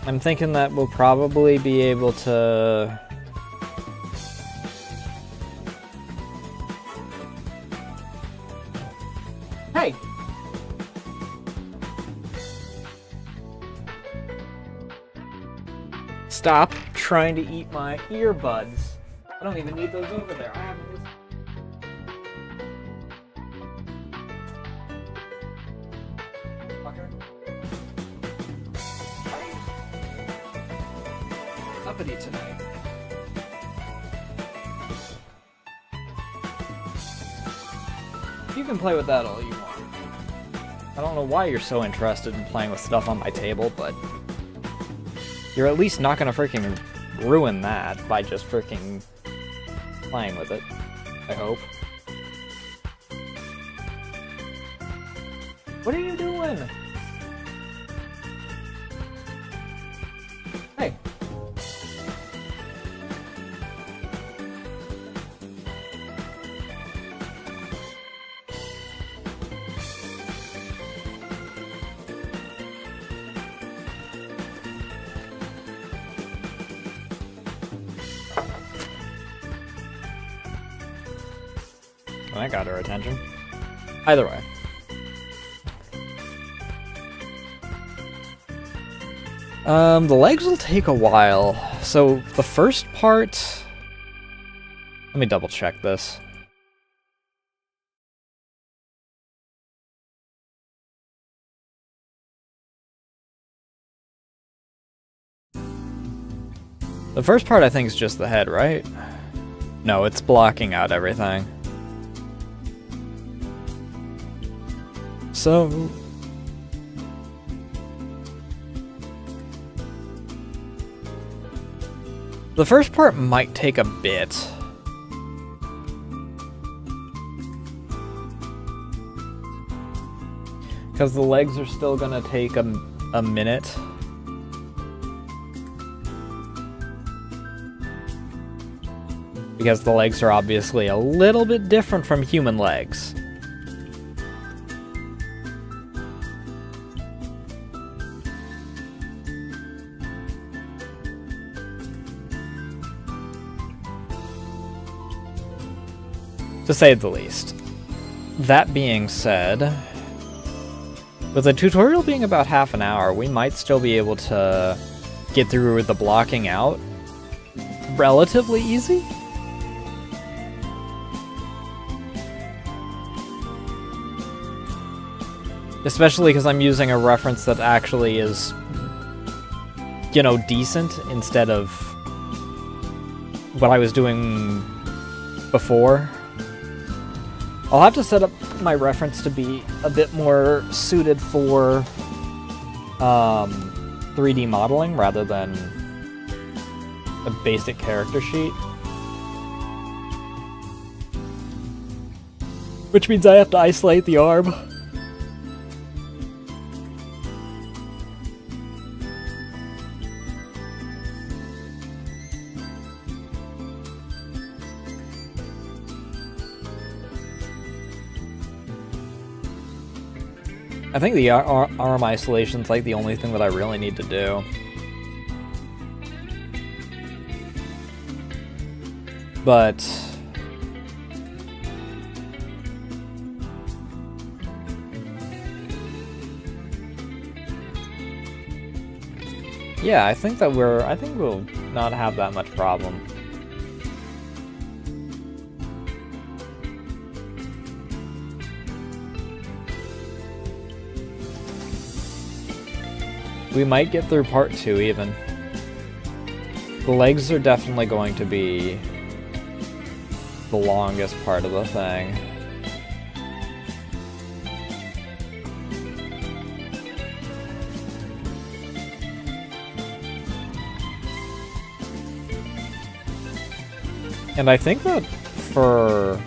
I'm thinking that we'll probably be able to... Hey! Stop trying to eat my earbuds. I don't even need those over there. I have those. Uppity tonight. You can play with that all you want. I don't know why you're so interested in playing with stuff on my table, but you're at least not gonna freaking ruin that by just freaking playing with it, I hope. What are you doing? Hey. Well, that got her attention. Either way. The legs will take a while. So the first part... Let me double check this. The first part I think is just the head, right? No, it's blocking out everything. So... the first part might take a bit. Because the legs are still gonna take a minute. Because the legs are obviously a little bit different from human legs. To say the least. That being said, with the tutorial being about half an hour, we might still be able to get through the blocking out relatively easy. Especially because I'm using a reference that actually is, you know, decent instead of what I was doing before. I'll have to set up my reference to be a bit more suited for 3D modeling rather than a basic character sheet. Which means I have to isolate the arm. I think the arm isolation's like the only thing that I really need to do. But yeah, I think we'll not have that much problem. We might get through part 2 even. The legs are definitely going to be the longest part of the thing. And I think that for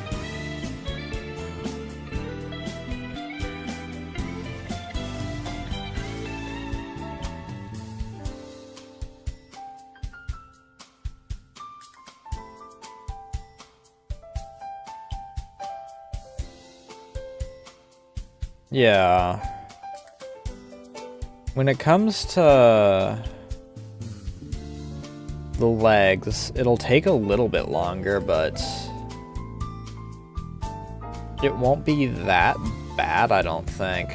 yeah. When it comes to the legs, it'll take a little bit longer, but it won't be that bad, I don't think.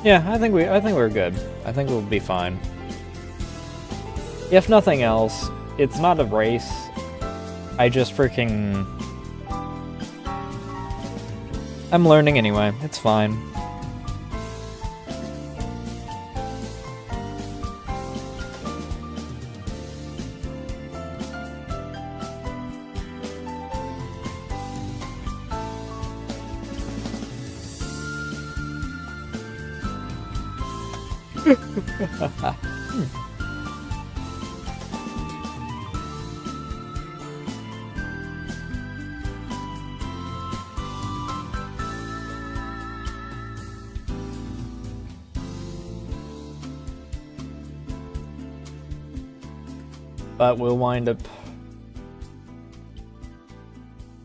Yeah, I think we're good. I think we'll be fine. If nothing else, it's not a race. I just freaking... I'm learning anyway. It's fine. But we'll wind up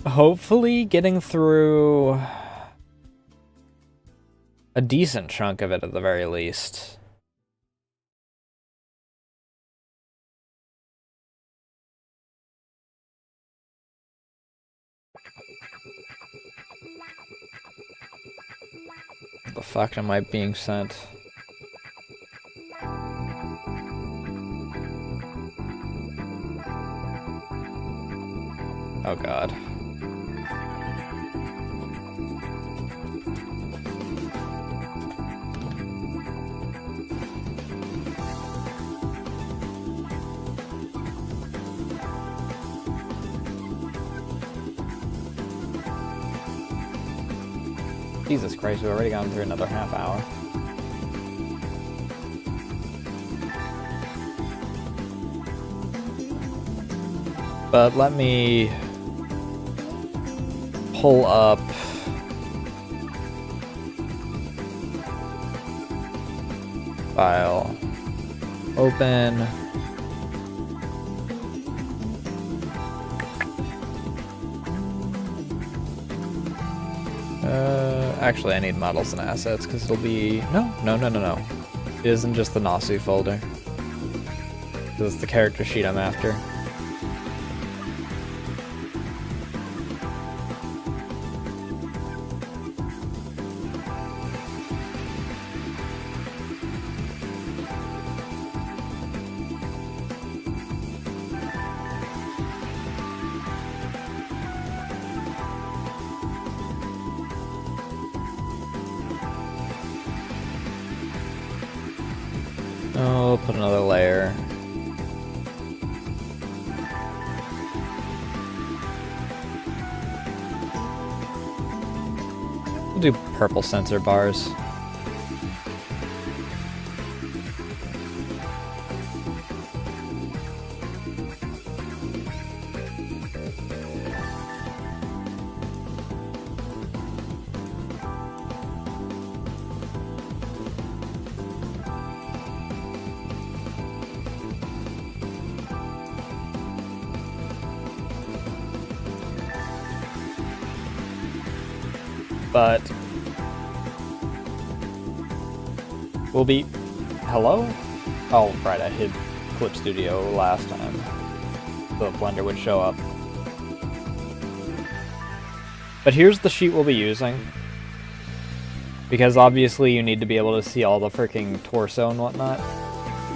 hopefully getting through a decent chunk of it at the very least. What the fuck am I being sent? Oh god. Jesus Christ, we've already gone through another half hour. But let me pull up file, open, actually I need models and assets because it'll be, no. It isn't just the Nasu folder. This is the character sheet I'm after. Oh, put another layer. We'll do purple sensor bars. But we'll be... Hello? Oh, right, I hid Clip Studio last time. So the Blender would show up. But here's the sheet we'll be using. Because obviously you need to be able to see all the freaking torso and whatnot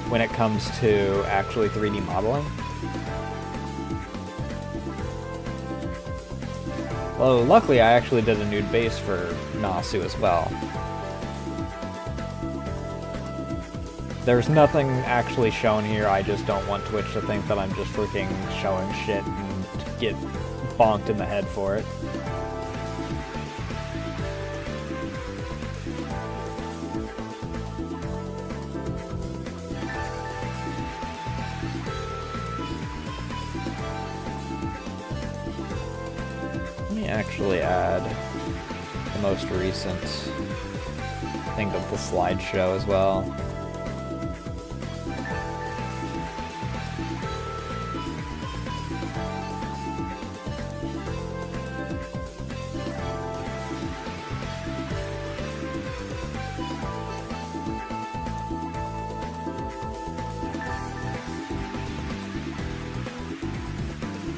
when it comes to actually 3D modeling. Well, luckily I actually did a nude base for Nasu as well. There's nothing actually shown here, I just don't want Twitch to think that I'm just freaking showing shit and get bonked in the head for it. Actually add the most recent thing of the slideshow as well.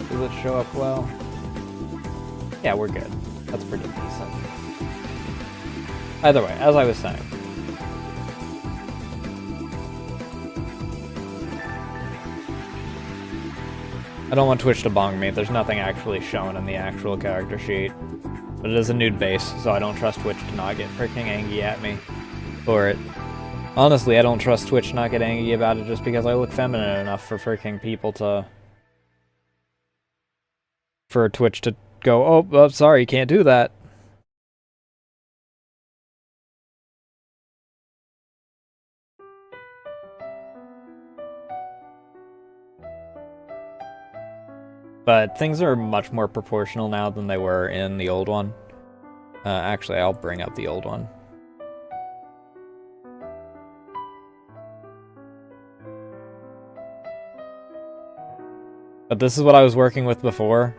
Does it show up well? Yeah, we're good. That's pretty decent. Either way, as I was saying. I don't want Twitch to bong me. There's nothing actually shown in the actual character sheet. But it is a nude base, so I don't trust Twitch to not get freaking angry at me for it. Honestly, I don't trust Twitch to not get angry about it just because I look feminine enough for freaking people to... for Twitch to go, oh, sorry, you can't do that. But things are much more proportional now than they were in the old one. Actually, I'll bring up the old one. But this is what I was working with before.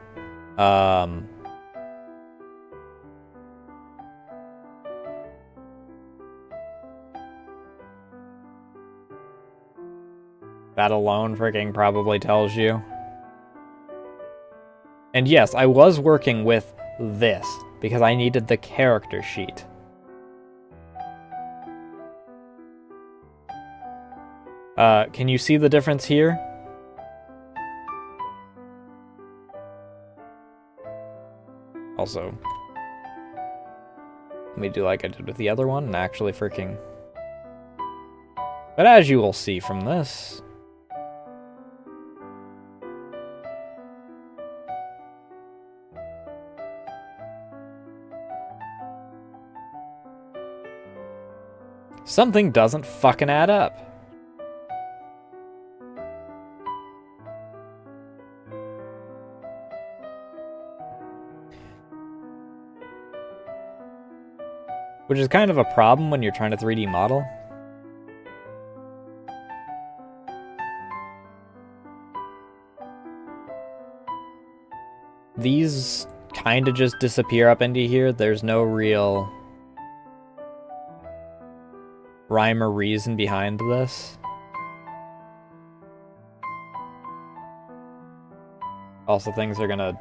That alone freaking probably tells you. And yes, I was working with this, because I needed the character sheet. Can you see the difference here? Also, let me do like I did with the other one and actually freaking... But as you will see from this... something doesn't fucking add up. Which is kind of a problem when you're trying to 3D model. These kind of just disappear up into here. There's no real rhyme or reason behind this. Also, things are gonna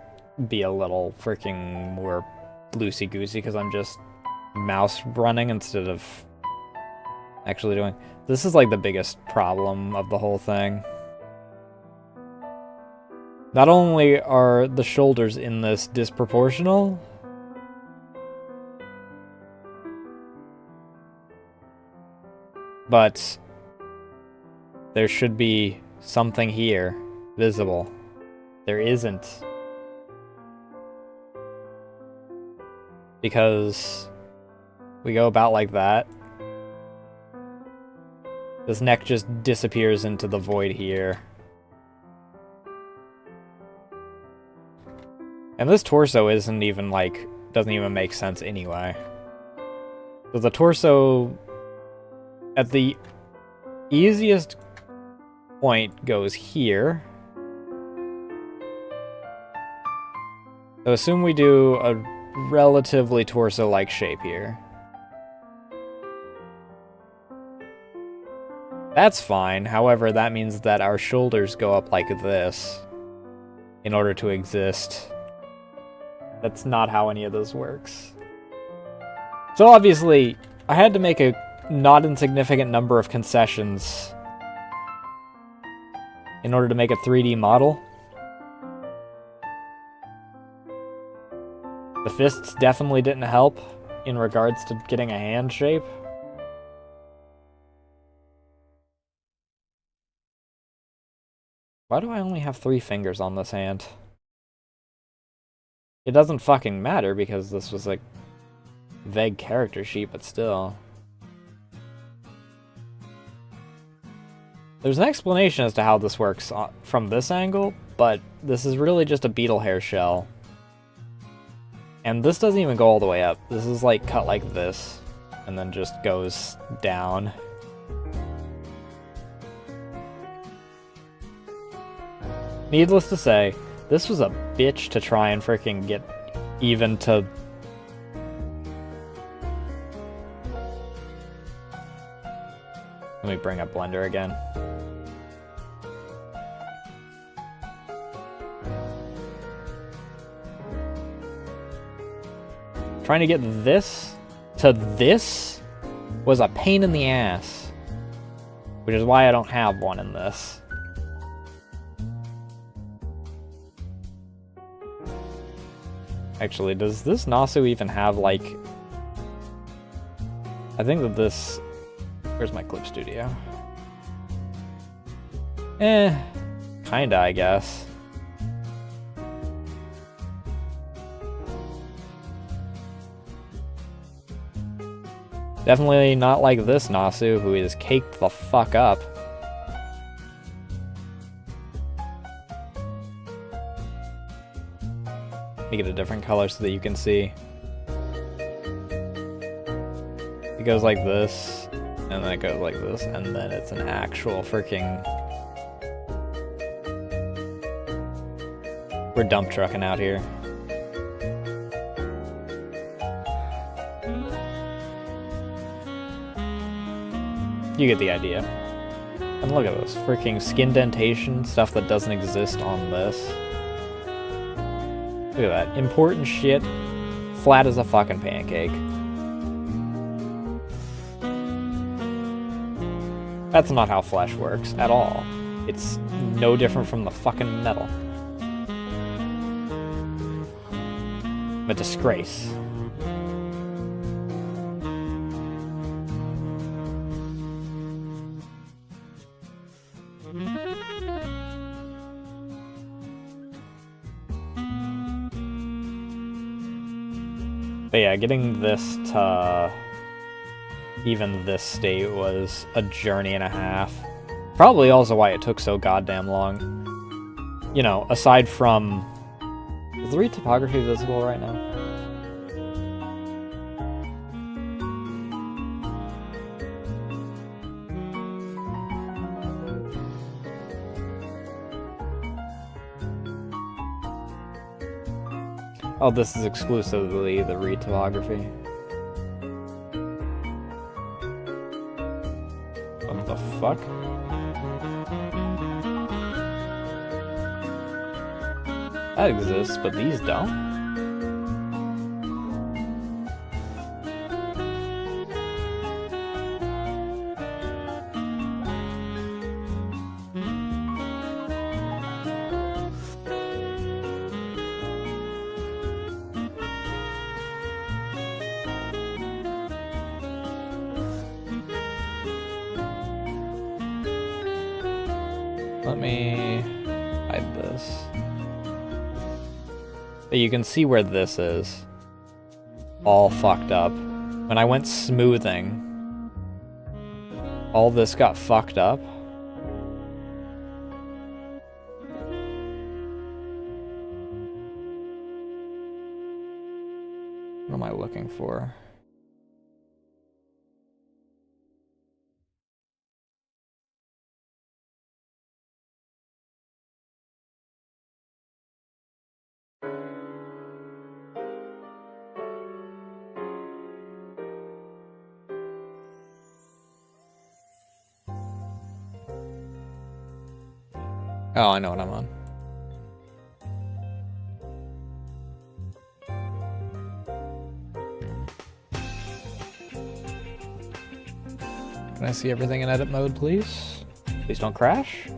be a little freaking more loosey-goosey because I'm just mouse running instead of actually doing... This is like the biggest problem of the whole thing. Not only are the shoulders in this disproportional, but there should be something here visible. There isn't. Because we go about like that. This neck just disappears into the void here. And this torso isn't even like, doesn't even make sense anyway. So the torso at the easiest point goes here. So assume we do a relatively torso-like shape here. That's fine, however, that means that our shoulders go up like this in order to exist. That's not how any of this works. So obviously, I had to make a not insignificant number of concessions in order to make a 3D model. The fists definitely didn't help in regards to getting a hand shape. Why do I only have 3 fingers on this hand? It doesn't fucking matter because this was a vague character sheet, but still. There's an explanation as to how this works from this angle, but this is really just a beetle hair shell. And this doesn't even go all the way up. This is like cut like this, and then just goes down. Needless to say, this was a bitch to try and freaking get even to... Let me bring up Blender again. Trying to get this to this was a pain in the ass. Which is why I don't have one in this. Actually, does this Nasu even have, like... I think that this... Where's my clip studio? Kinda, I guess. Definitely not like this Nasu, who is caked the fuck up. Make it a different color so that you can see. It goes like this, and then it goes like this, and then it's an actual freaking... We're dump trucking out here. You get the idea. And look at this, freaking skin dentation, stuff that doesn't exist on this. Look at that, important shit, flat as a fucking pancake. That's not how flesh works, at all. It's no different from the fucking metal. A disgrace. But yeah, getting this to even this state was a journey and a half. Probably also why it took so goddamn long. You know, aside from... Is the retopography visible right now? Oh, this is exclusively the retopography. What the fuck? That exists, but these don't? Let me hide this. But you can see where this is. All fucked up. When I went smoothing, all this got fucked up. What am I looking for? Oh, I know what I'm on. Can I see everything in edit mode, please? Please don't crash.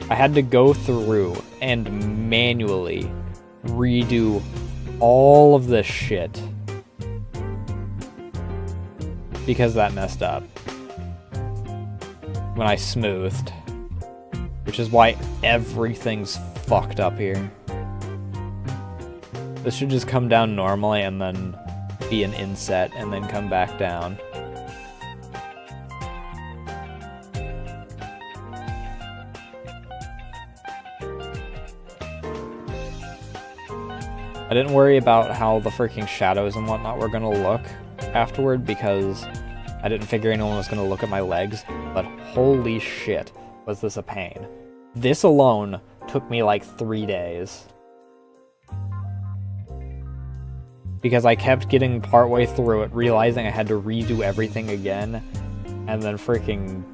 I had to go through and manually redo all of this shit because that messed up when I smoothed, which is why everything's fucked up here. This should just come down normally and then be an inset and then come back down. I didn't worry about how the freaking shadows and whatnot were gonna look afterward because I didn't figure anyone was gonna look at my legs, but holy shit, was this a pain. This alone took me like 3 days. Because I kept getting partway through it, realizing I had to redo everything again, and then freaking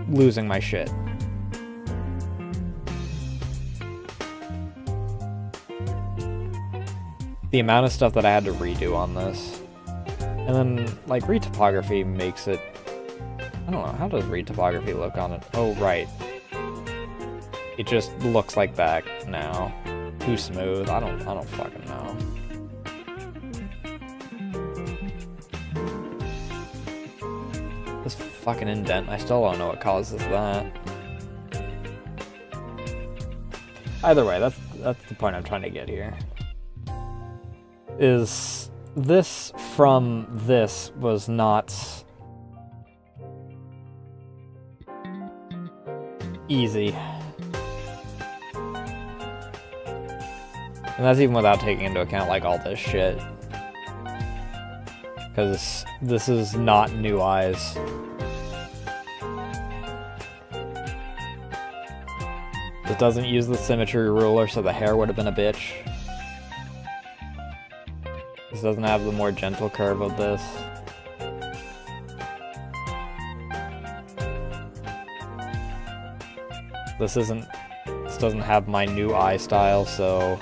losing my shit. The amount of stuff that I had to redo on this. And then, like, retopography makes it... I don't know, how does retopography look on it? Oh, right. It just looks like that now. Too smooth. I don't fucking know. This fucking indent, I still don't know what causes that. Either way, that's the point I'm trying to get here. Is this from this was not easy. And that's even without taking into account, like, all this shit. Because this is not new eyes. It doesn't use the symmetry ruler, so the hair would have been a bitch. This doesn't have the more gentle curve of this. This doesn't have my new eye style, so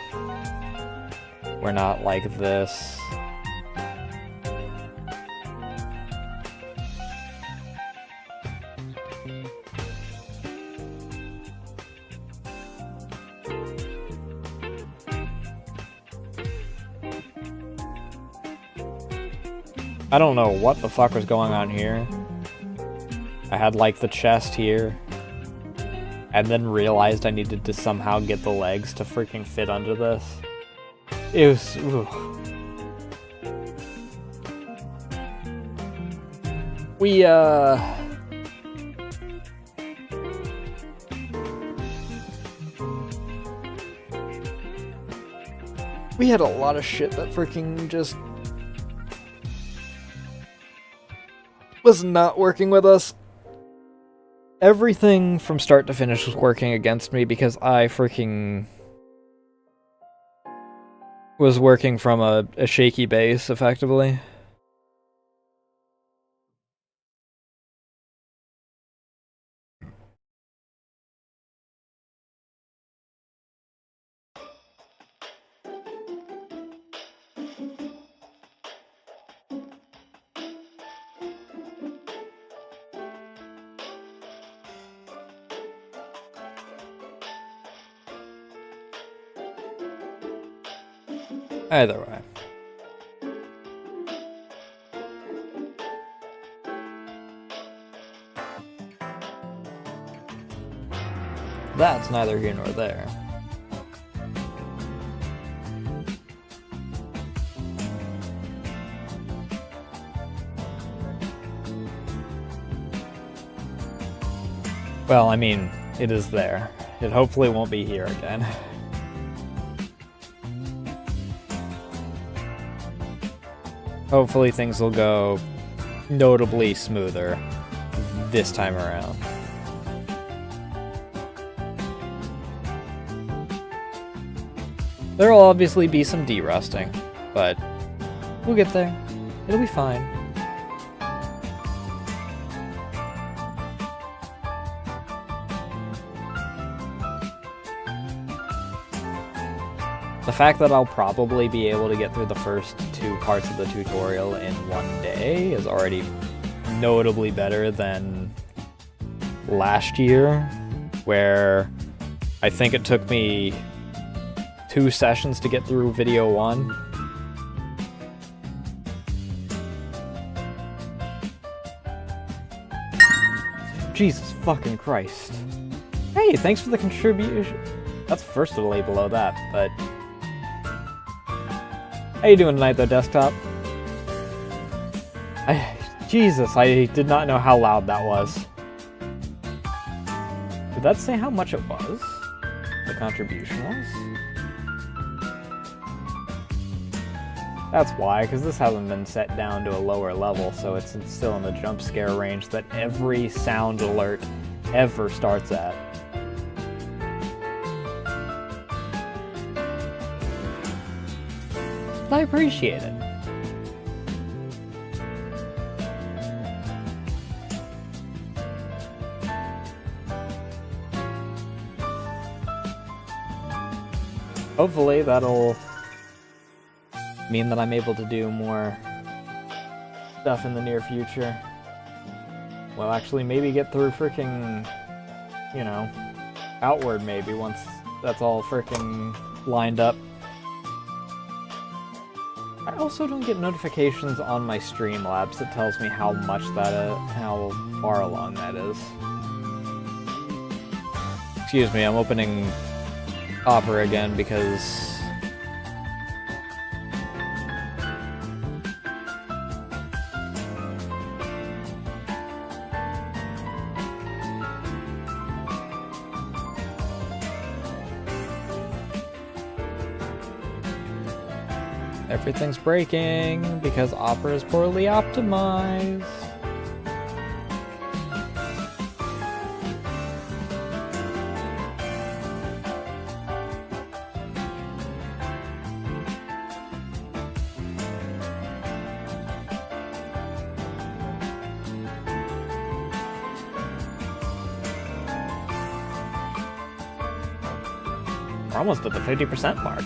we're not like this. I don't know what the fuck was going on here. I had like the chest here, and then realized I needed to somehow get the legs to freaking fit under this. It was... Ooh. We had a lot of shit that freaking just was not working with us. Everything from start to finish was working against me because I freaking was working from a shaky base, effectively. Either way. that's neither here nor there. Well, I mean, it is there. It hopefully won't be here again. Hopefully things will go notably smoother this time around. There will obviously be some derusting, but we'll get there. It'll be fine. The fact that I'll probably be able to get through the first 2 parts of the tutorial in one day is already notably better than last year, where I think it took me 2 sessions to get through video 1. Jesus fucking Christ. Hey, thanks for the contribution. That's first of the way below that, but... How you doing tonight, though, desktop? Jesus, I did not know how loud that was. Did that say how much it was? The contribution was? That's why, because this hasn't been set down to a lower level, so it's still in the jump scare range that every sound alert ever starts at. I appreciate it. Hopefully that'll mean that I'm able to do more stuff in the near future. Well, actually, maybe get through frickin', you know, Outward maybe once that's all frickin' lined up. I also don't get notifications on my Streamlabs that tells me how much that how far along that is. Excuse me, I'm opening Opera again because everything's breaking because Opera is poorly optimized. We're almost at the 50% mark.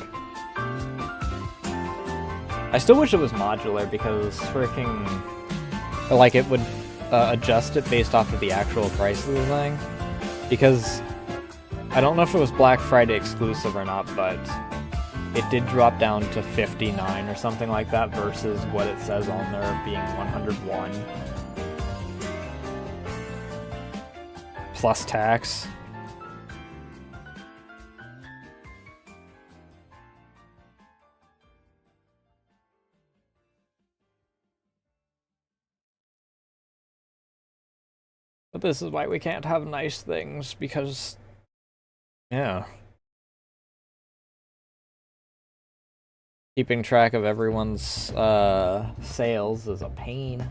I still wish it was modular because freaking, like, it would adjust it based off of the actual price of the thing. Because I don't know if it was Black Friday exclusive or not, but it did drop down to 59 or something like that versus what it says on there of being 101 plus tax. But this is why we can't have nice things, because, yeah. Keeping track of everyone's sales is a pain.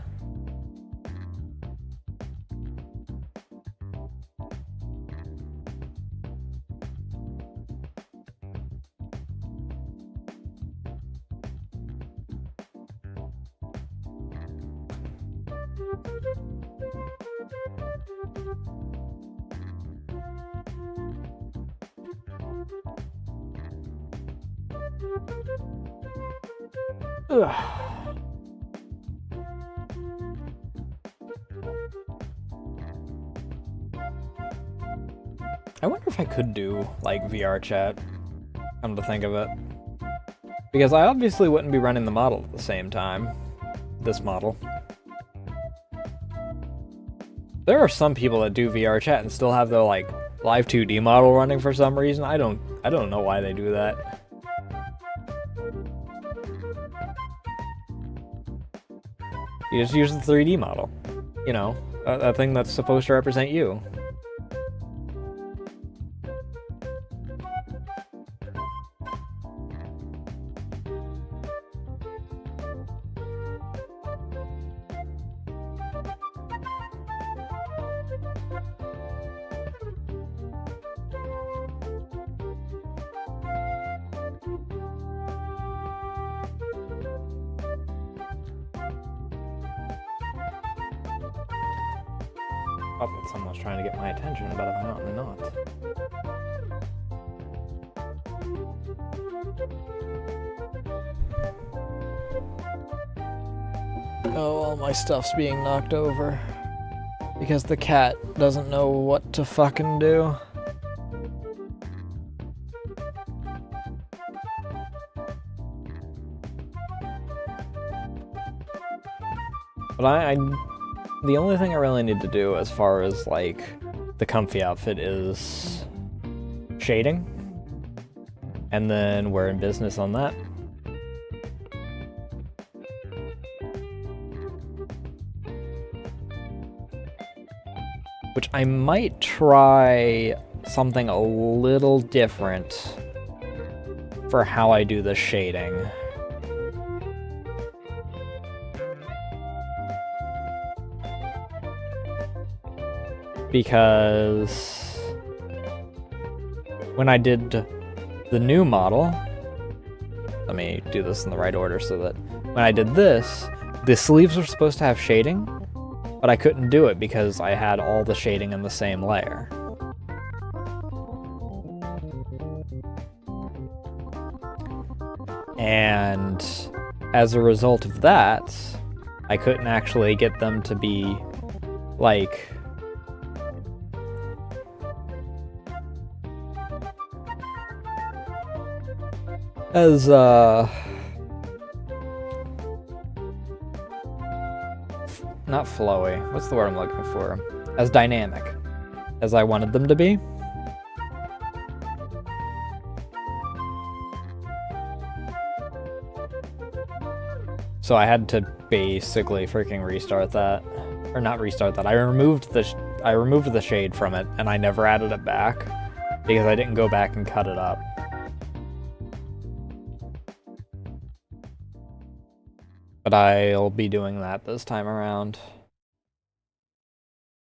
Ugh. I wonder if I could do, like, VR chat, come to think of it. Because I obviously wouldn't be running the model at the same time. This model. There are some people that do VR chat and still have their, like, live 2D model running for some reason. I don't know why they do that. You just use the 3D model. You know, a thing that's supposed to represent you. I thought someone was trying to get my attention, but apparently not. Oh, all my stuff's being knocked over. Because the cat doesn't know what to fucking do. But the only thing I really need to do as far as, like, the comfy outfit is shading. And then we're in business on that. Which I might try something a little different for how I do the shading. Because when I did the new model, let me do this in the right order so that when I did this, the sleeves were supposed to have shading, but I couldn't do it because I had all the shading in the same layer. And as a result of that, I couldn't actually get them to be like as not flowy, what's the word I'm looking for? As dynamic as I wanted them to be. So I had to basically freaking restart that. Or not restart that. I removed the shade from it and I never added it back because I didn't go back and cut it up. But I'll be doing that this time around.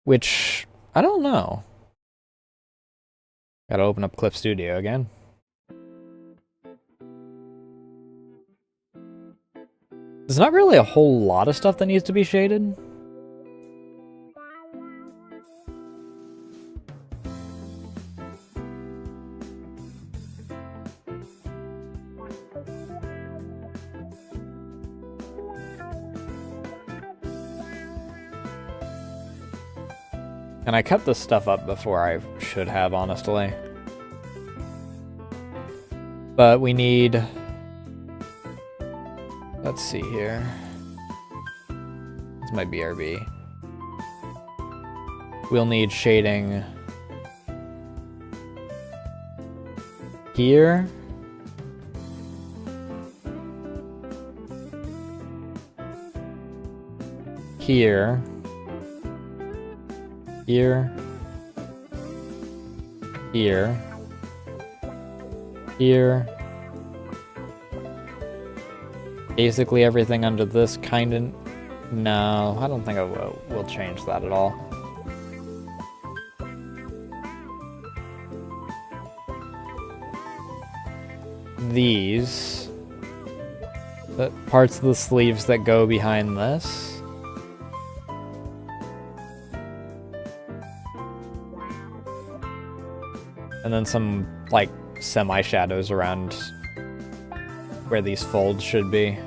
Which, I don't know. Gotta open up Clip Studio again. There's not really a whole lot of stuff that needs to be shaded. And I cut this stuff up before I should have, honestly. But we need... Let's see here. It's my BRB. We'll need shading here. Here. Here. Here. Here. Basically everything under this kind of... No, I don't think I will change that at all. These... the parts of the sleeves that go behind this. And then some, like, semi-shadows around where these folds should be.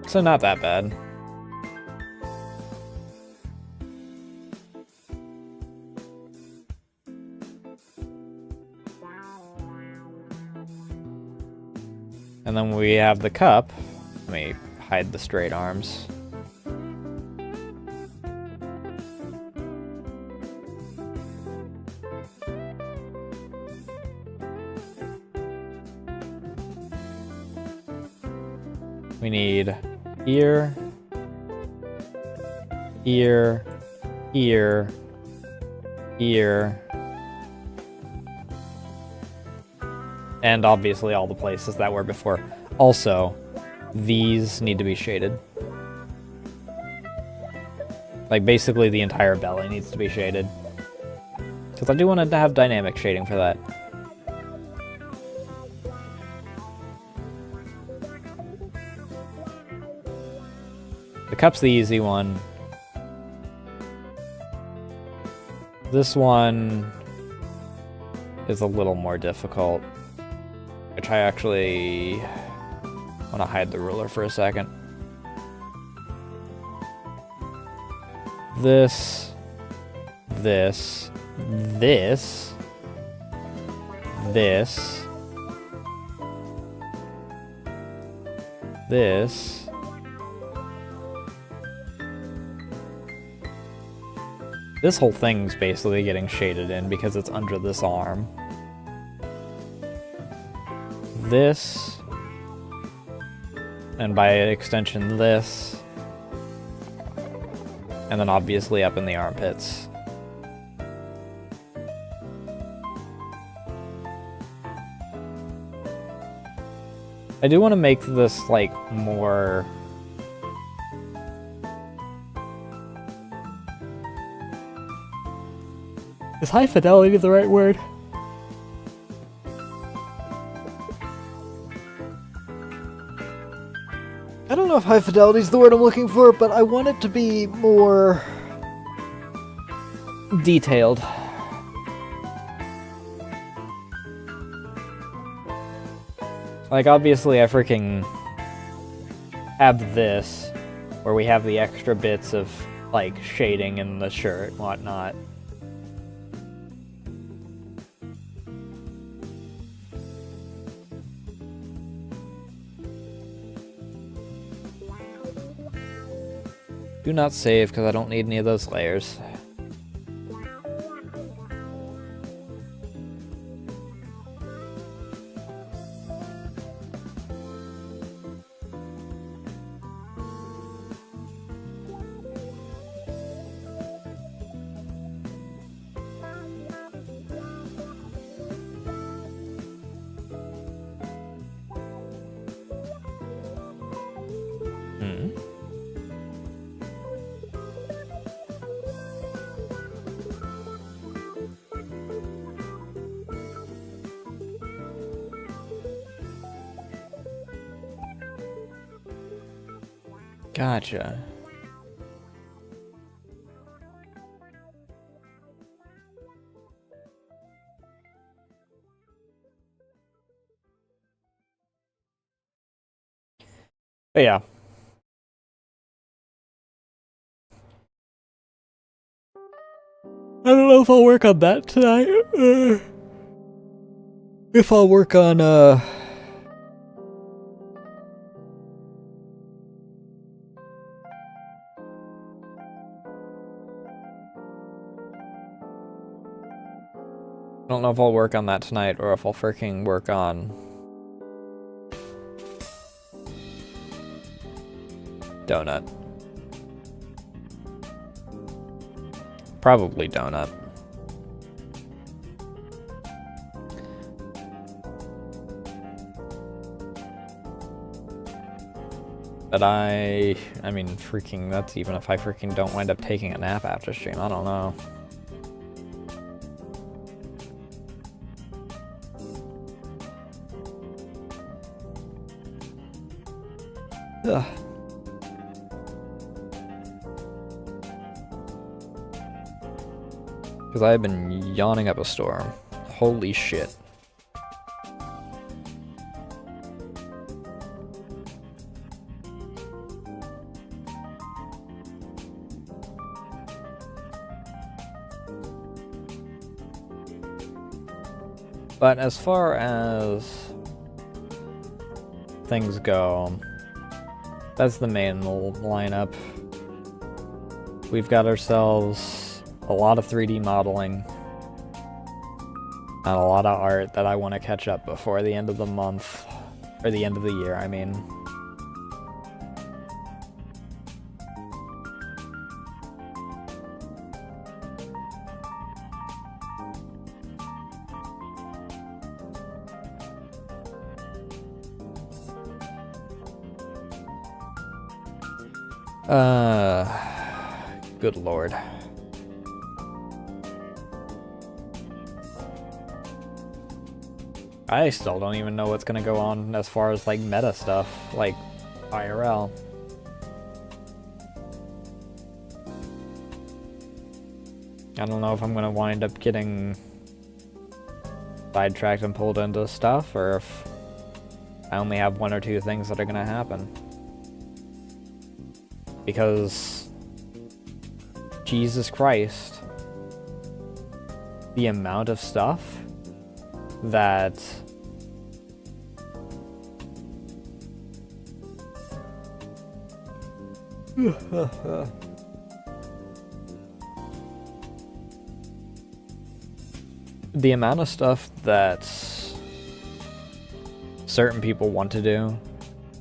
So not that bad. And then we have the cup. Let me hide the straight arms. We need ear, ear, ear, ear, and obviously all the places that were before. Also, these need to be shaded. Like, basically the entire belly needs to be shaded. Because I do want to have dynamic shading for that. The cup's the easy one. This one is a little more difficult, which I actually want to hide the ruler for a second. This, this, this, this, this, this whole thing's basically getting shaded in because it's under this arm. This, and by extension this, and then obviously up in the armpits. I do want to make this, like, more... Is high fidelity the right word? I don't know if high fidelity is the word I'm looking for, but I want it to be more... detailed. Like, obviously I freaking have this, where we have the extra bits of, like, shading in the shirt and whatnot. Do not save, because I don't need any of those layers. Gotcha. But yeah. I don't know if I'll work on that tonight. If I'll work on, I don't know if I'll work on that tonight or if I'll freaking work on donut. Probably donut. But I mean, freaking, that's even if I freaking don't wind up taking a nap after stream, I don't know. Ugh. Because I have been yawning up a storm. Holy shit. But as far as things go, that's the main lineup. We've got ourselves a lot of 3D modeling and a lot of art that I want to catch up before the end of the month, or the end of the year, I mean. Good lord. I still don't even know what's gonna go on as far as like meta stuff, like IRL. I don't know if I'm gonna wind up getting sidetracked and pulled into stuff, or if I only have one or two things that are gonna happen. Because Jesus Christ, the amount of stuff that the amount of stuff that certain people want to do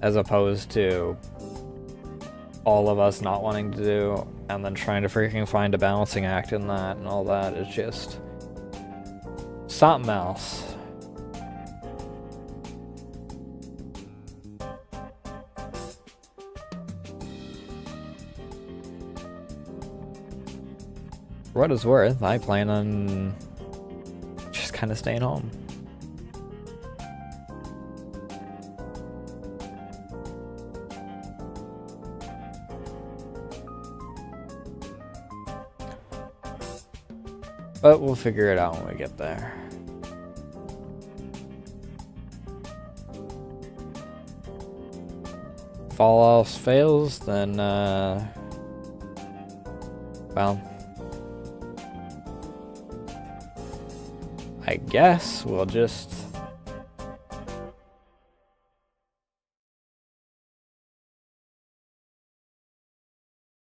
as opposed to all of us not wanting to do, and then trying to freaking find a balancing act in that and all that is just something else. For what it's worth, I plan on just kind of staying home. But we'll figure it out when we get there. If all else fails, then, well, I guess we'll just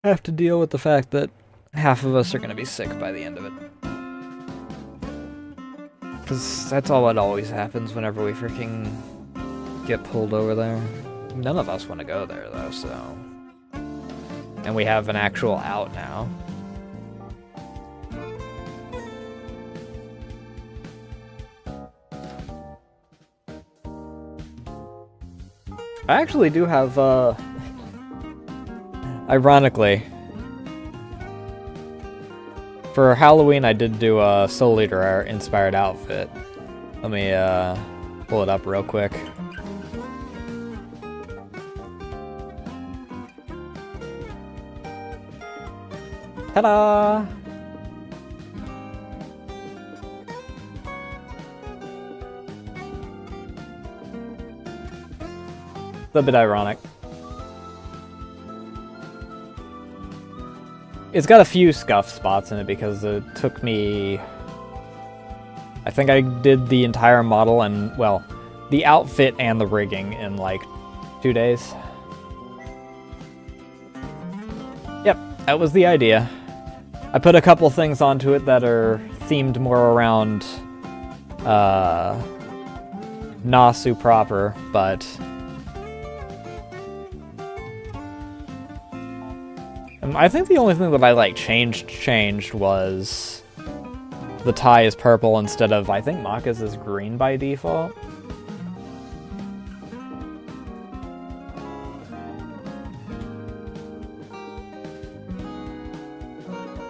have to deal with the fact that half of us are going to be sick by the end of it. Because that's all that always happens whenever we freaking get pulled over there. None of us want to go there, though, so... And we have an actual out now. I actually do have, ironically, for Halloween I did do a Soul Eater inspired outfit. Let me, pull it up real quick. Ta-da! It's a bit ironic. It's got a few scuff spots in it because it took me... I think I did the entire model and, well, the outfit and the rigging in like 2 days. Yep, that was the idea. I put a couple things onto it that are themed more around Nasu proper, but I think the only thing that I like changed was the tie is purple instead of, I think Maka's is green by default.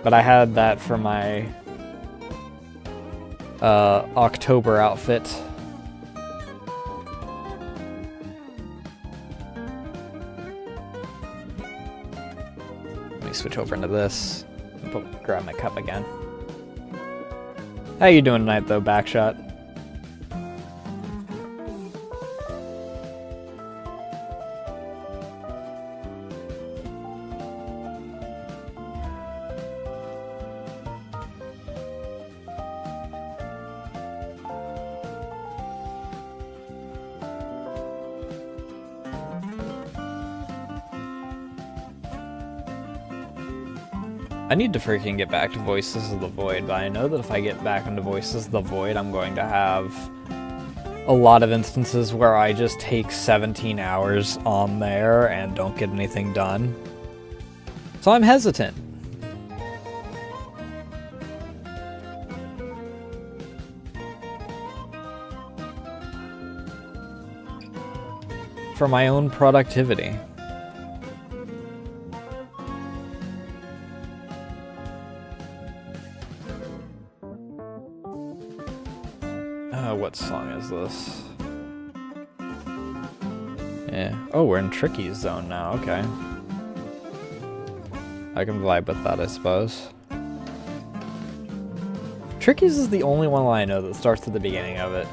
But I had that for my October outfit. Let me switch over into this. Grab my cup again. How you doing tonight, though, Backshot? I need to freaking get back to Voices of the Void, but I know that if I get back into Voices of the Void, I'm going to have a lot of instances where I just take 17 hours on there and don't get anything done. So I'm hesitant. For my own productivity. What song is this? Yeah. Oh, we're in Tricky's zone now, okay. I can vibe with that, I suppose. Tricky's is the only one that I know that starts at the beginning of it.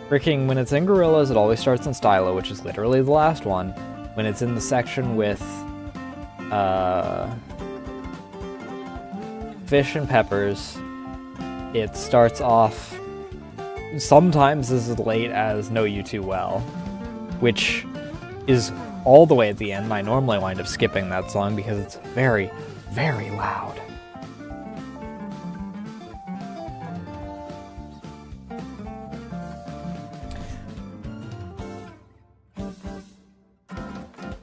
Freaking, when it's in Gorillas, it always starts in Stylo, which is literally the last one. When it's in the section with, Fish and Peppers, it starts off sometimes as late as Know You Too Well, which is all the way at the end. I normally wind up skipping that song because it's very, very loud.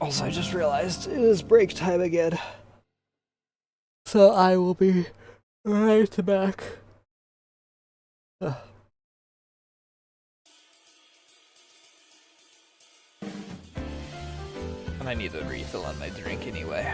Also, I just realized it is break time again. So I will be right back. And I need a refill on my drink anyway.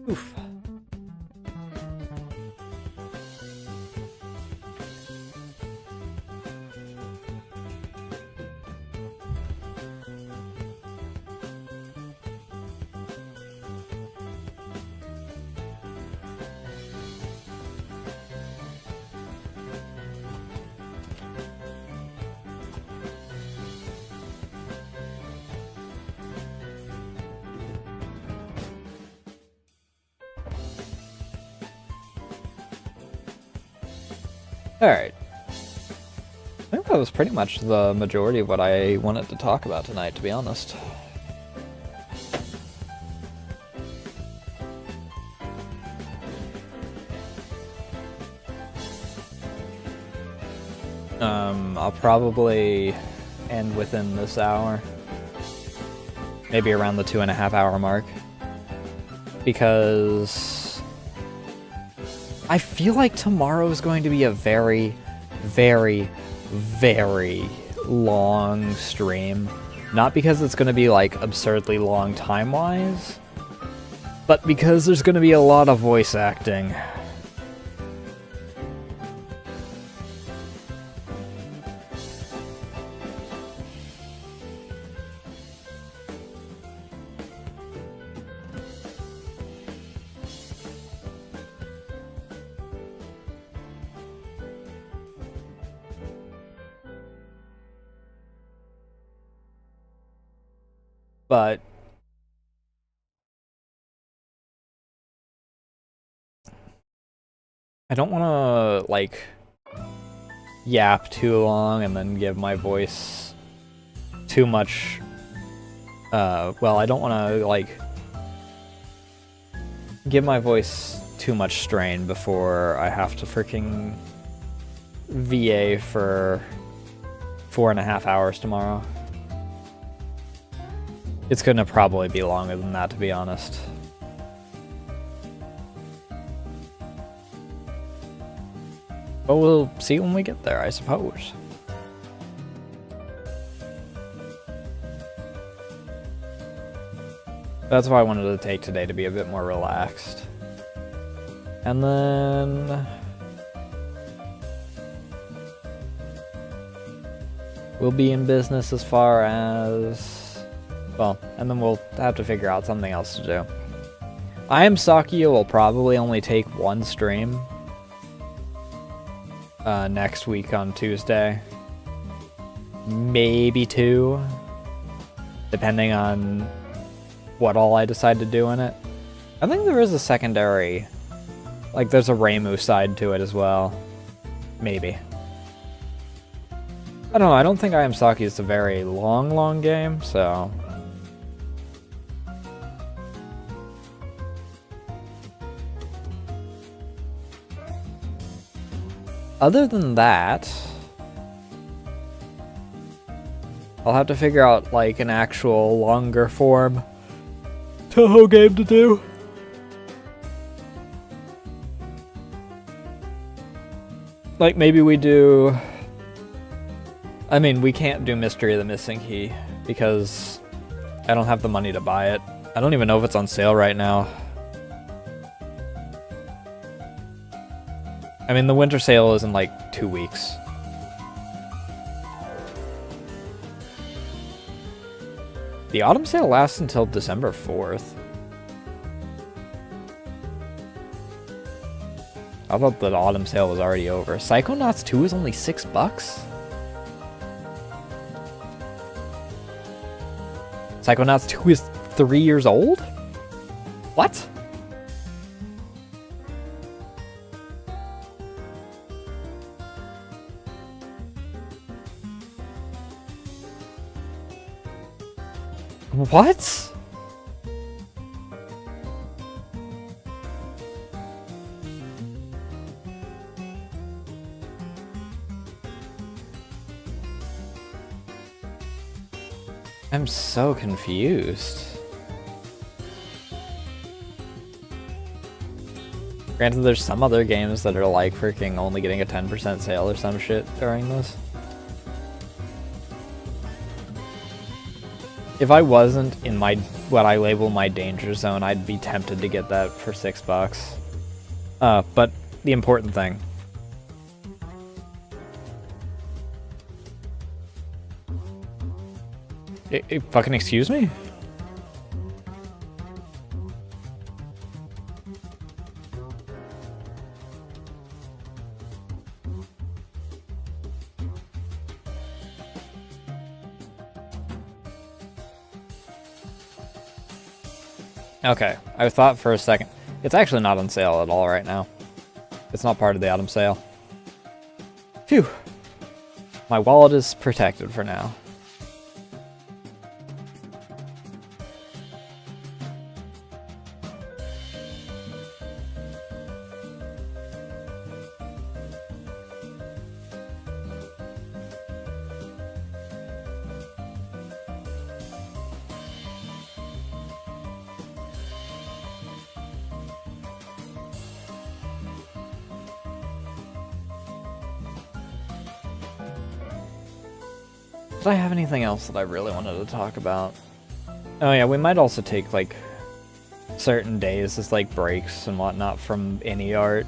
Oof. Alright. I think that was pretty much the majority of what I wanted to talk about tonight, to be honest. I'll probably end within this hour. Maybe around the 2.5 hour mark. Because I feel like tomorrow is going to be a very, very, very long stream. Not because it's going to be like absurdly long time-wise, but because there's going to be a lot of voice acting. But I don't want to, like, yap too long and then give my voice too much, well, I don't want to, like, give my voice too much strain before I have to freaking VA for 4.5 hours tomorrow. It's gonna probably be longer than that, to be honest. But we'll see when we get there, I suppose. That's why I wanted to take today, to be a bit more relaxed. And then we'll be in business as far as... well, and then we'll have to figure out something else to do. I Am Sakia will probably only take one stream next week on Tuesday. Maybe 2, depending on what all I decide to do in it. I think there is a secondary, like there's a Reimu side to it as well. Maybe. I don't know, I don't think I Am Sakia is a very long game, so... other than that, I'll have to figure out, like, an actual longer form Toho game to do. Like, maybe we do... I mean, we can't do Mystery of the Missing Key, because I don't have the money to buy it. I don't even know if it's on sale right now. I mean, the winter sale is in like 2 weeks. The autumn sale lasts until December 4th. I thought the autumn sale was already over. Psychonauts 2 is only $6? Psychonauts 2 is 3 years old? What? What? I'm so confused. Granted, there's some other games that are like freaking only getting a 10% sale or some shit during this. If I wasn't in my what I label my danger zone, I'd be tempted to get that for $6. But the important thing. Fucking excuse me? Okay, I thought for a second. It's actually not on sale at all right now. It's not part of the autumn sale. Phew. My wallet is protected for now. Did I have anything else that I really wanted to talk about? Oh yeah, we might also take, like, certain days as, like, breaks and whatnot from any art,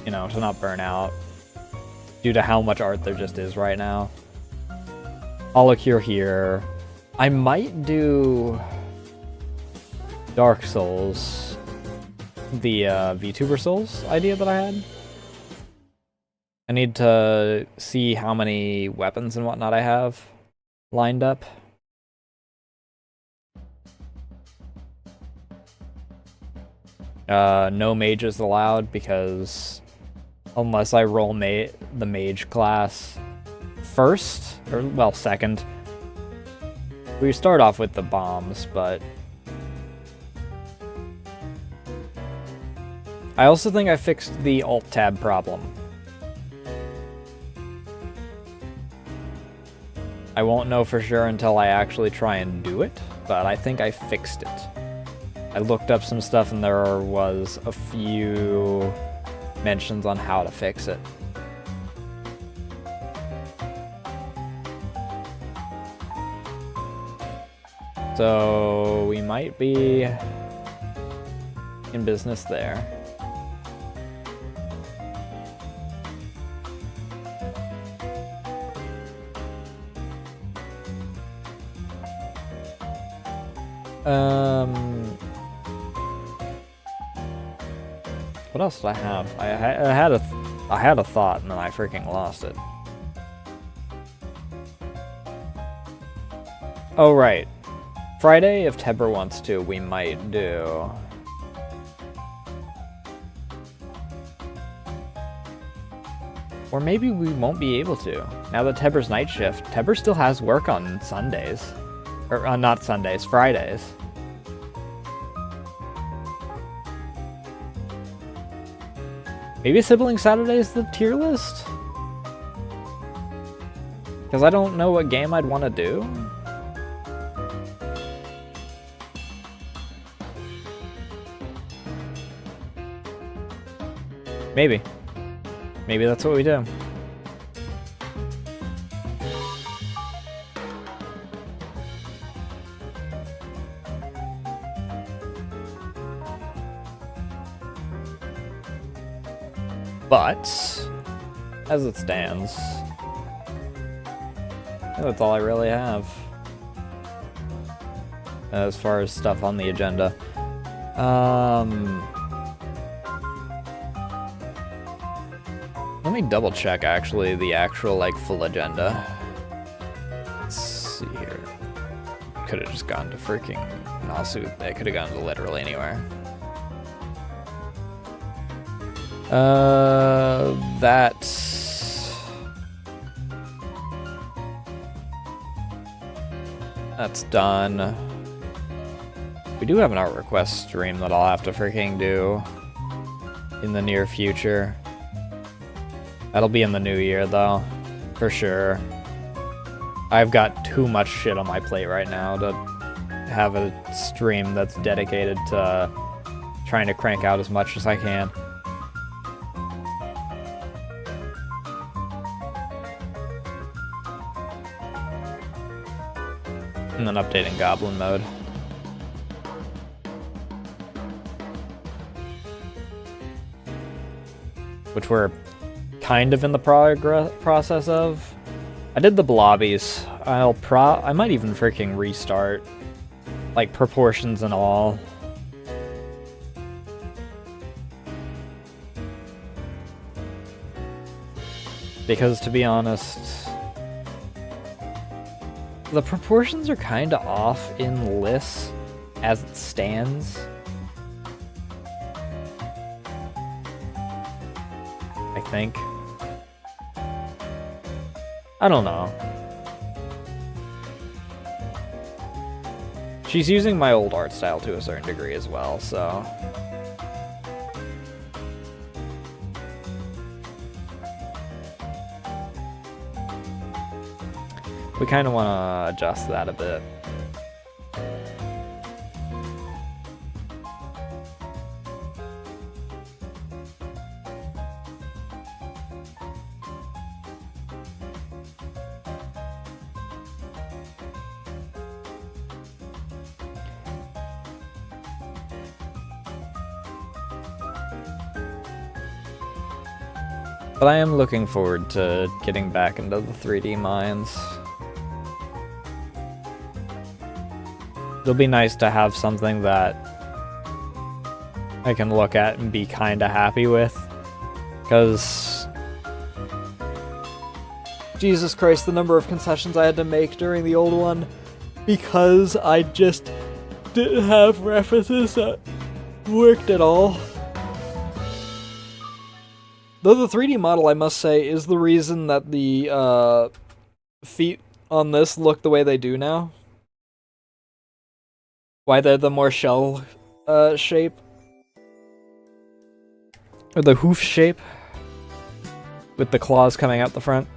you know, to not burn out, due to how much art there just is right now. Holocure here. I might do Dark Souls, the VTuber Souls idea that I had. I need to see how many weapons and whatnot I have lined up. No mages allowed, because unless I roll the mage class first, or well, second, we start off with the bombs, but I also think I fixed the alt-tab problem. I won't know for sure until I actually try and do it, but I think I fixed it. I looked up some stuff and there was a few mentions on how to fix it. So we might be in business there. What else did I have? I had a thought and then I freaking lost it. Oh right, Friday, if Tebber wants to, we might do. Or maybe we won't be able to. Now that Tebber's night shift, Tebber still has work on Sundays. Or not Sundays, Fridays. Maybe Sibling Saturday is the tier list? Because I don't know what game I'd want to do. Maybe. Maybe that's what we do. But, as it stands, that's all I really have as far as stuff on the agenda. Let me double check actually the actual like full agenda. Let's see here. Could have just gone to freaking Nasu. They could have gone to literally anywhere. That's done. We do have an art request stream that I'll have to freaking do in the near future. That'll be in the new year though, for sure. I've got too much shit on my plate right now to have a stream that's dedicated to trying to crank out as much as I can. And then updating Goblin mode. Which we're kind of in the process of. I did the blobbies. I might even freaking restart. Like, proportions and all. Because, to be honest, the proportions are kind of off in Liss as it stands. I think. I don't know. She's using my old art style to a certain degree as well, so... we kind of want to adjust that a bit. But I am looking forward to getting back into the 3D mines. It'll be nice to have something that I can look at and be kinda happy with. Because... Jesus Christ, the number of concessions I had to make during the old one. Because I just didn't have references that worked at all. Though the 3D model, I must say, is the reason that the feet on this look the way they do now. Why they're the more shell shape. Or the hoof shape. With the claws coming out the front.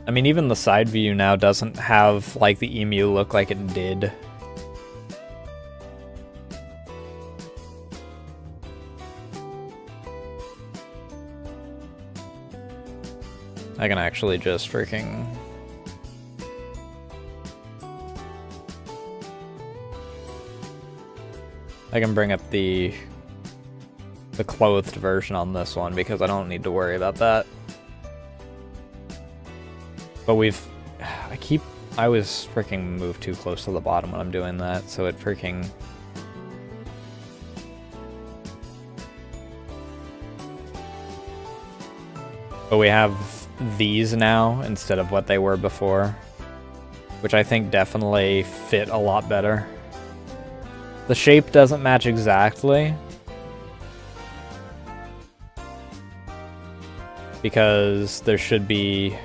I mean, even the side view now doesn't have, like, the emu look like it did. I can actually just freaking... I can bring up the clothed version on this one because I don't need to worry about that. But I was freaking moved too close to the bottom when I'm doing that, so it freaking... But we have these now instead of what they were before, which I think definitely fit a lot better. The shape doesn't match exactly, because there should be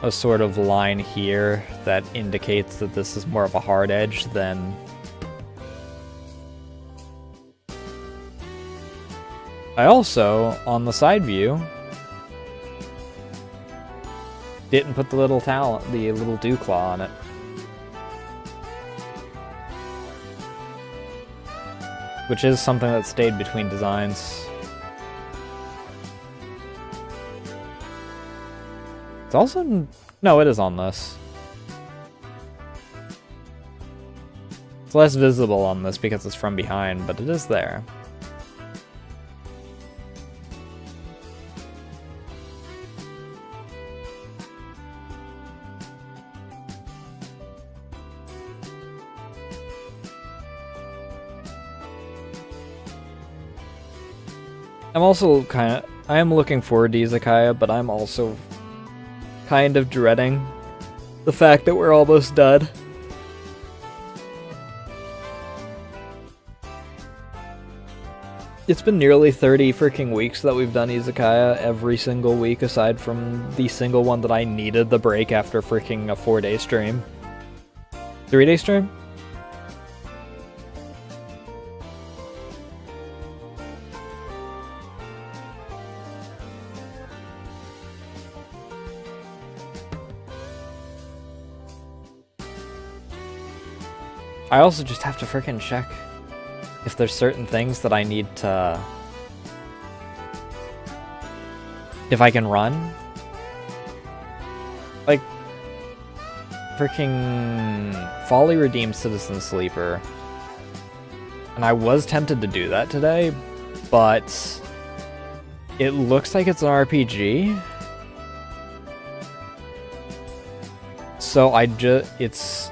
a sort of line here that indicates that this is more of a hard edge than... I also, on the side view, didn't put the little dew claw on it. Which is something that stayed between designs. It's also... no, it is on this. It's less visible on this because it's from behind, but it is there. I am looking forward to Izakaya, but I'm also kind of dreading the fact that we're almost done. It's been nearly 30 freaking weeks that we've done Izakaya every single week, aside from the single one that I needed the break after freaking a 4-day stream. 3-day stream? I also just have to frickin' check if there's certain things that I need to... if I can run. Like, freaking Folly redeemed Citizen Sleeper. And I was tempted to do that today, but it looks like it's an RPG. So it's...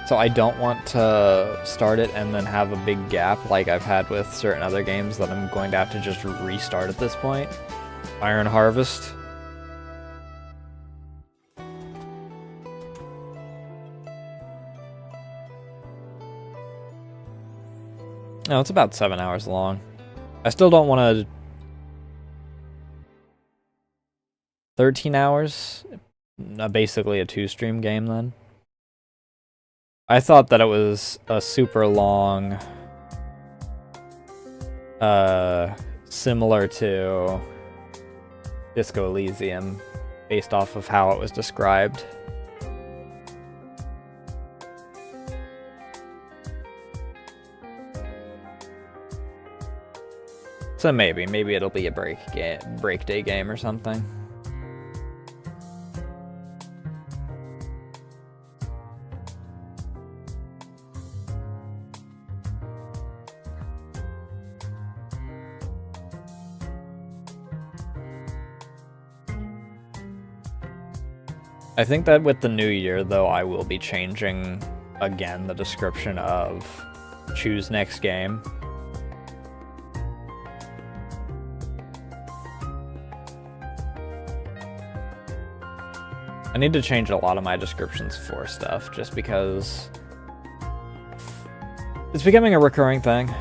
So I don't want to start it and then have a big gap like I've had with certain other games that I'm going to have to just restart at this point. Iron Harvest. No, it's about 7 hours long. I still don't want to... 13 hours? Basically a 2-stream game then. I thought that it was a super long, similar to Disco Elysium, based off of how it was described. So maybe it'll be a break day game or something. I think that with the new year, though, I will be changing, again, the description of choose next game. I need to change a lot of my descriptions for stuff, just because it's becoming a recurring thing.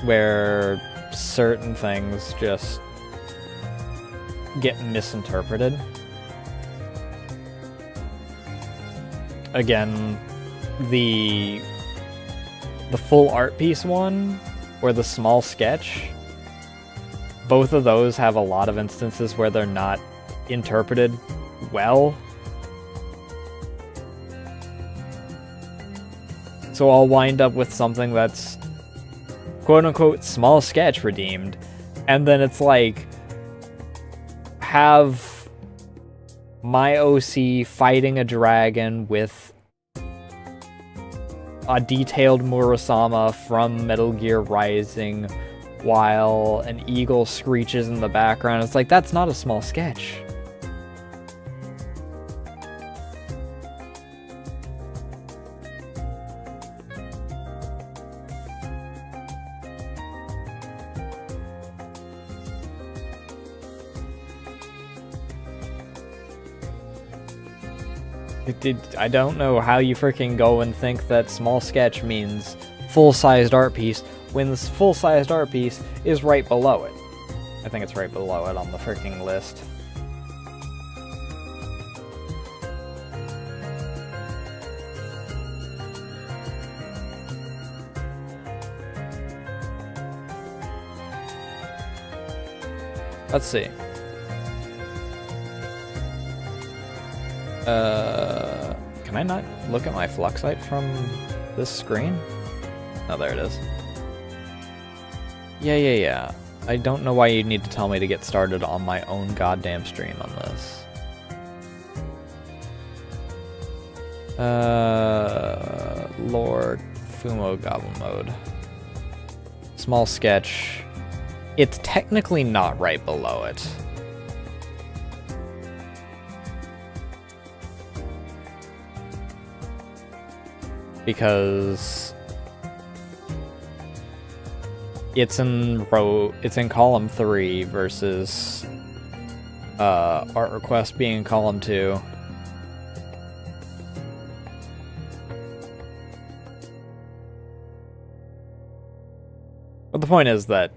Where certain things just get misinterpreted. Again, the full art piece one, or the small sketch, both of those have a lot of instances where they're not interpreted well. So I'll wind up with something that's quote-unquote small sketch redeemed, and then it's like, have my OC fighting a dragon with a detailed Murasama from Metal Gear Rising while an eagle screeches in the background. It's like, that's not a small sketch. I don't know how you freaking go and think that small sketch means full-sized art piece when this full-sized art piece is right below it. I think it's right below it on the freaking list. Let's see. Can I not look at my Fluxite from this screen? Oh, there it is. Yeah. I don't know why you need to tell me to get started on my own goddamn stream on this. Lord Fumo Goblin Mode. Small sketch. It's technically not right below it. Because it's in column 3 versus art request being in column 2. But the point is that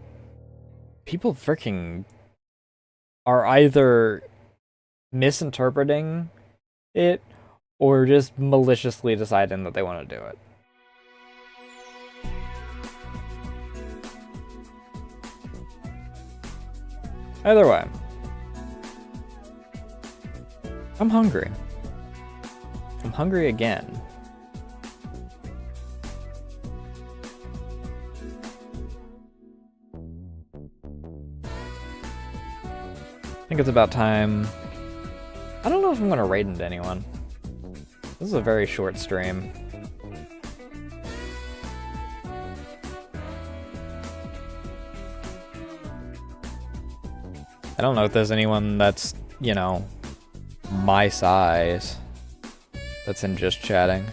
people freaking are either misinterpreting it or just maliciously deciding that they want to do it. Either way, I'm hungry. I'm hungry again. I think it's about time. I don't know if I'm gonna raid into anyone. This is a very short stream. I don't know if there's anyone that's, you know, my size that's in just chatting.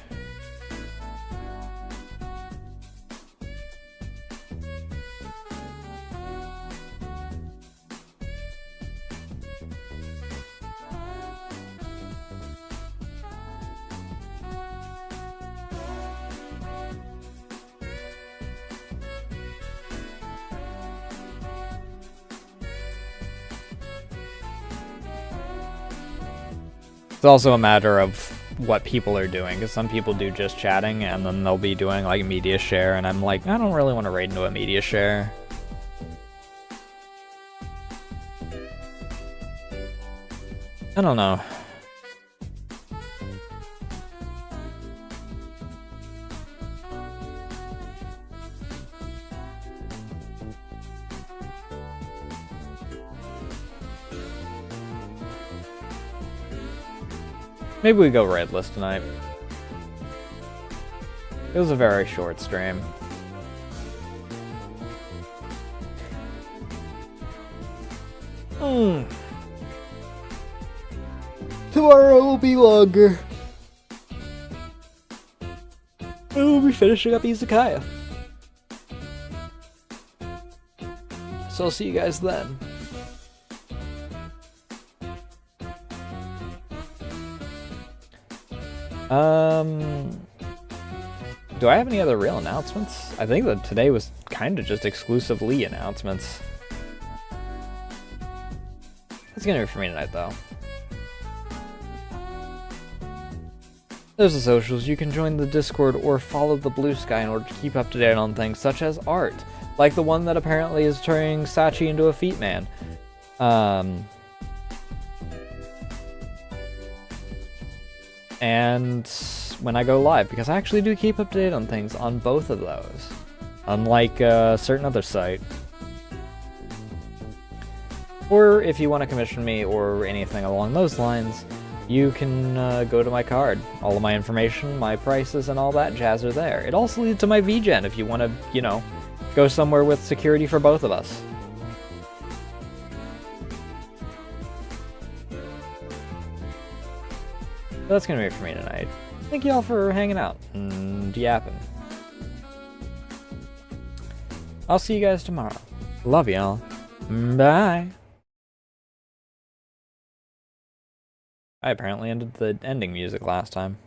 It's also a matter of what people are doing, because some people do just chatting, and then they'll be doing, like, media share, and I'm like, I don't really want to raid into a media share. I don't know. Maybe we go redless tonight. It was a very short stream. Tomorrow will be longer. We'll be finishing up Izakaya. So I'll see you guys then. Do I have any other real announcements? I think that today was kind of just exclusively announcements. That's gonna be for me tonight, though. There's the socials. You can join the Discord or follow the Blue Sky in order to keep up to date on things such as art, like the one that apparently is turning Sachi into a feet man. And when I go live, because I actually do keep up to date on things on both of those, unlike a certain other site. Or if you want to commission me or anything along those lines, you can go to my card. All of my information, my prices, and all that jazz are there. It also leads to my VGen if you want to, you know, go somewhere with security for both of us. That's gonna be it for me tonight. Thank you all for hanging out and yapping. I'll see you guys tomorrow. Love y'all. Bye. I apparently ended the ending music last time.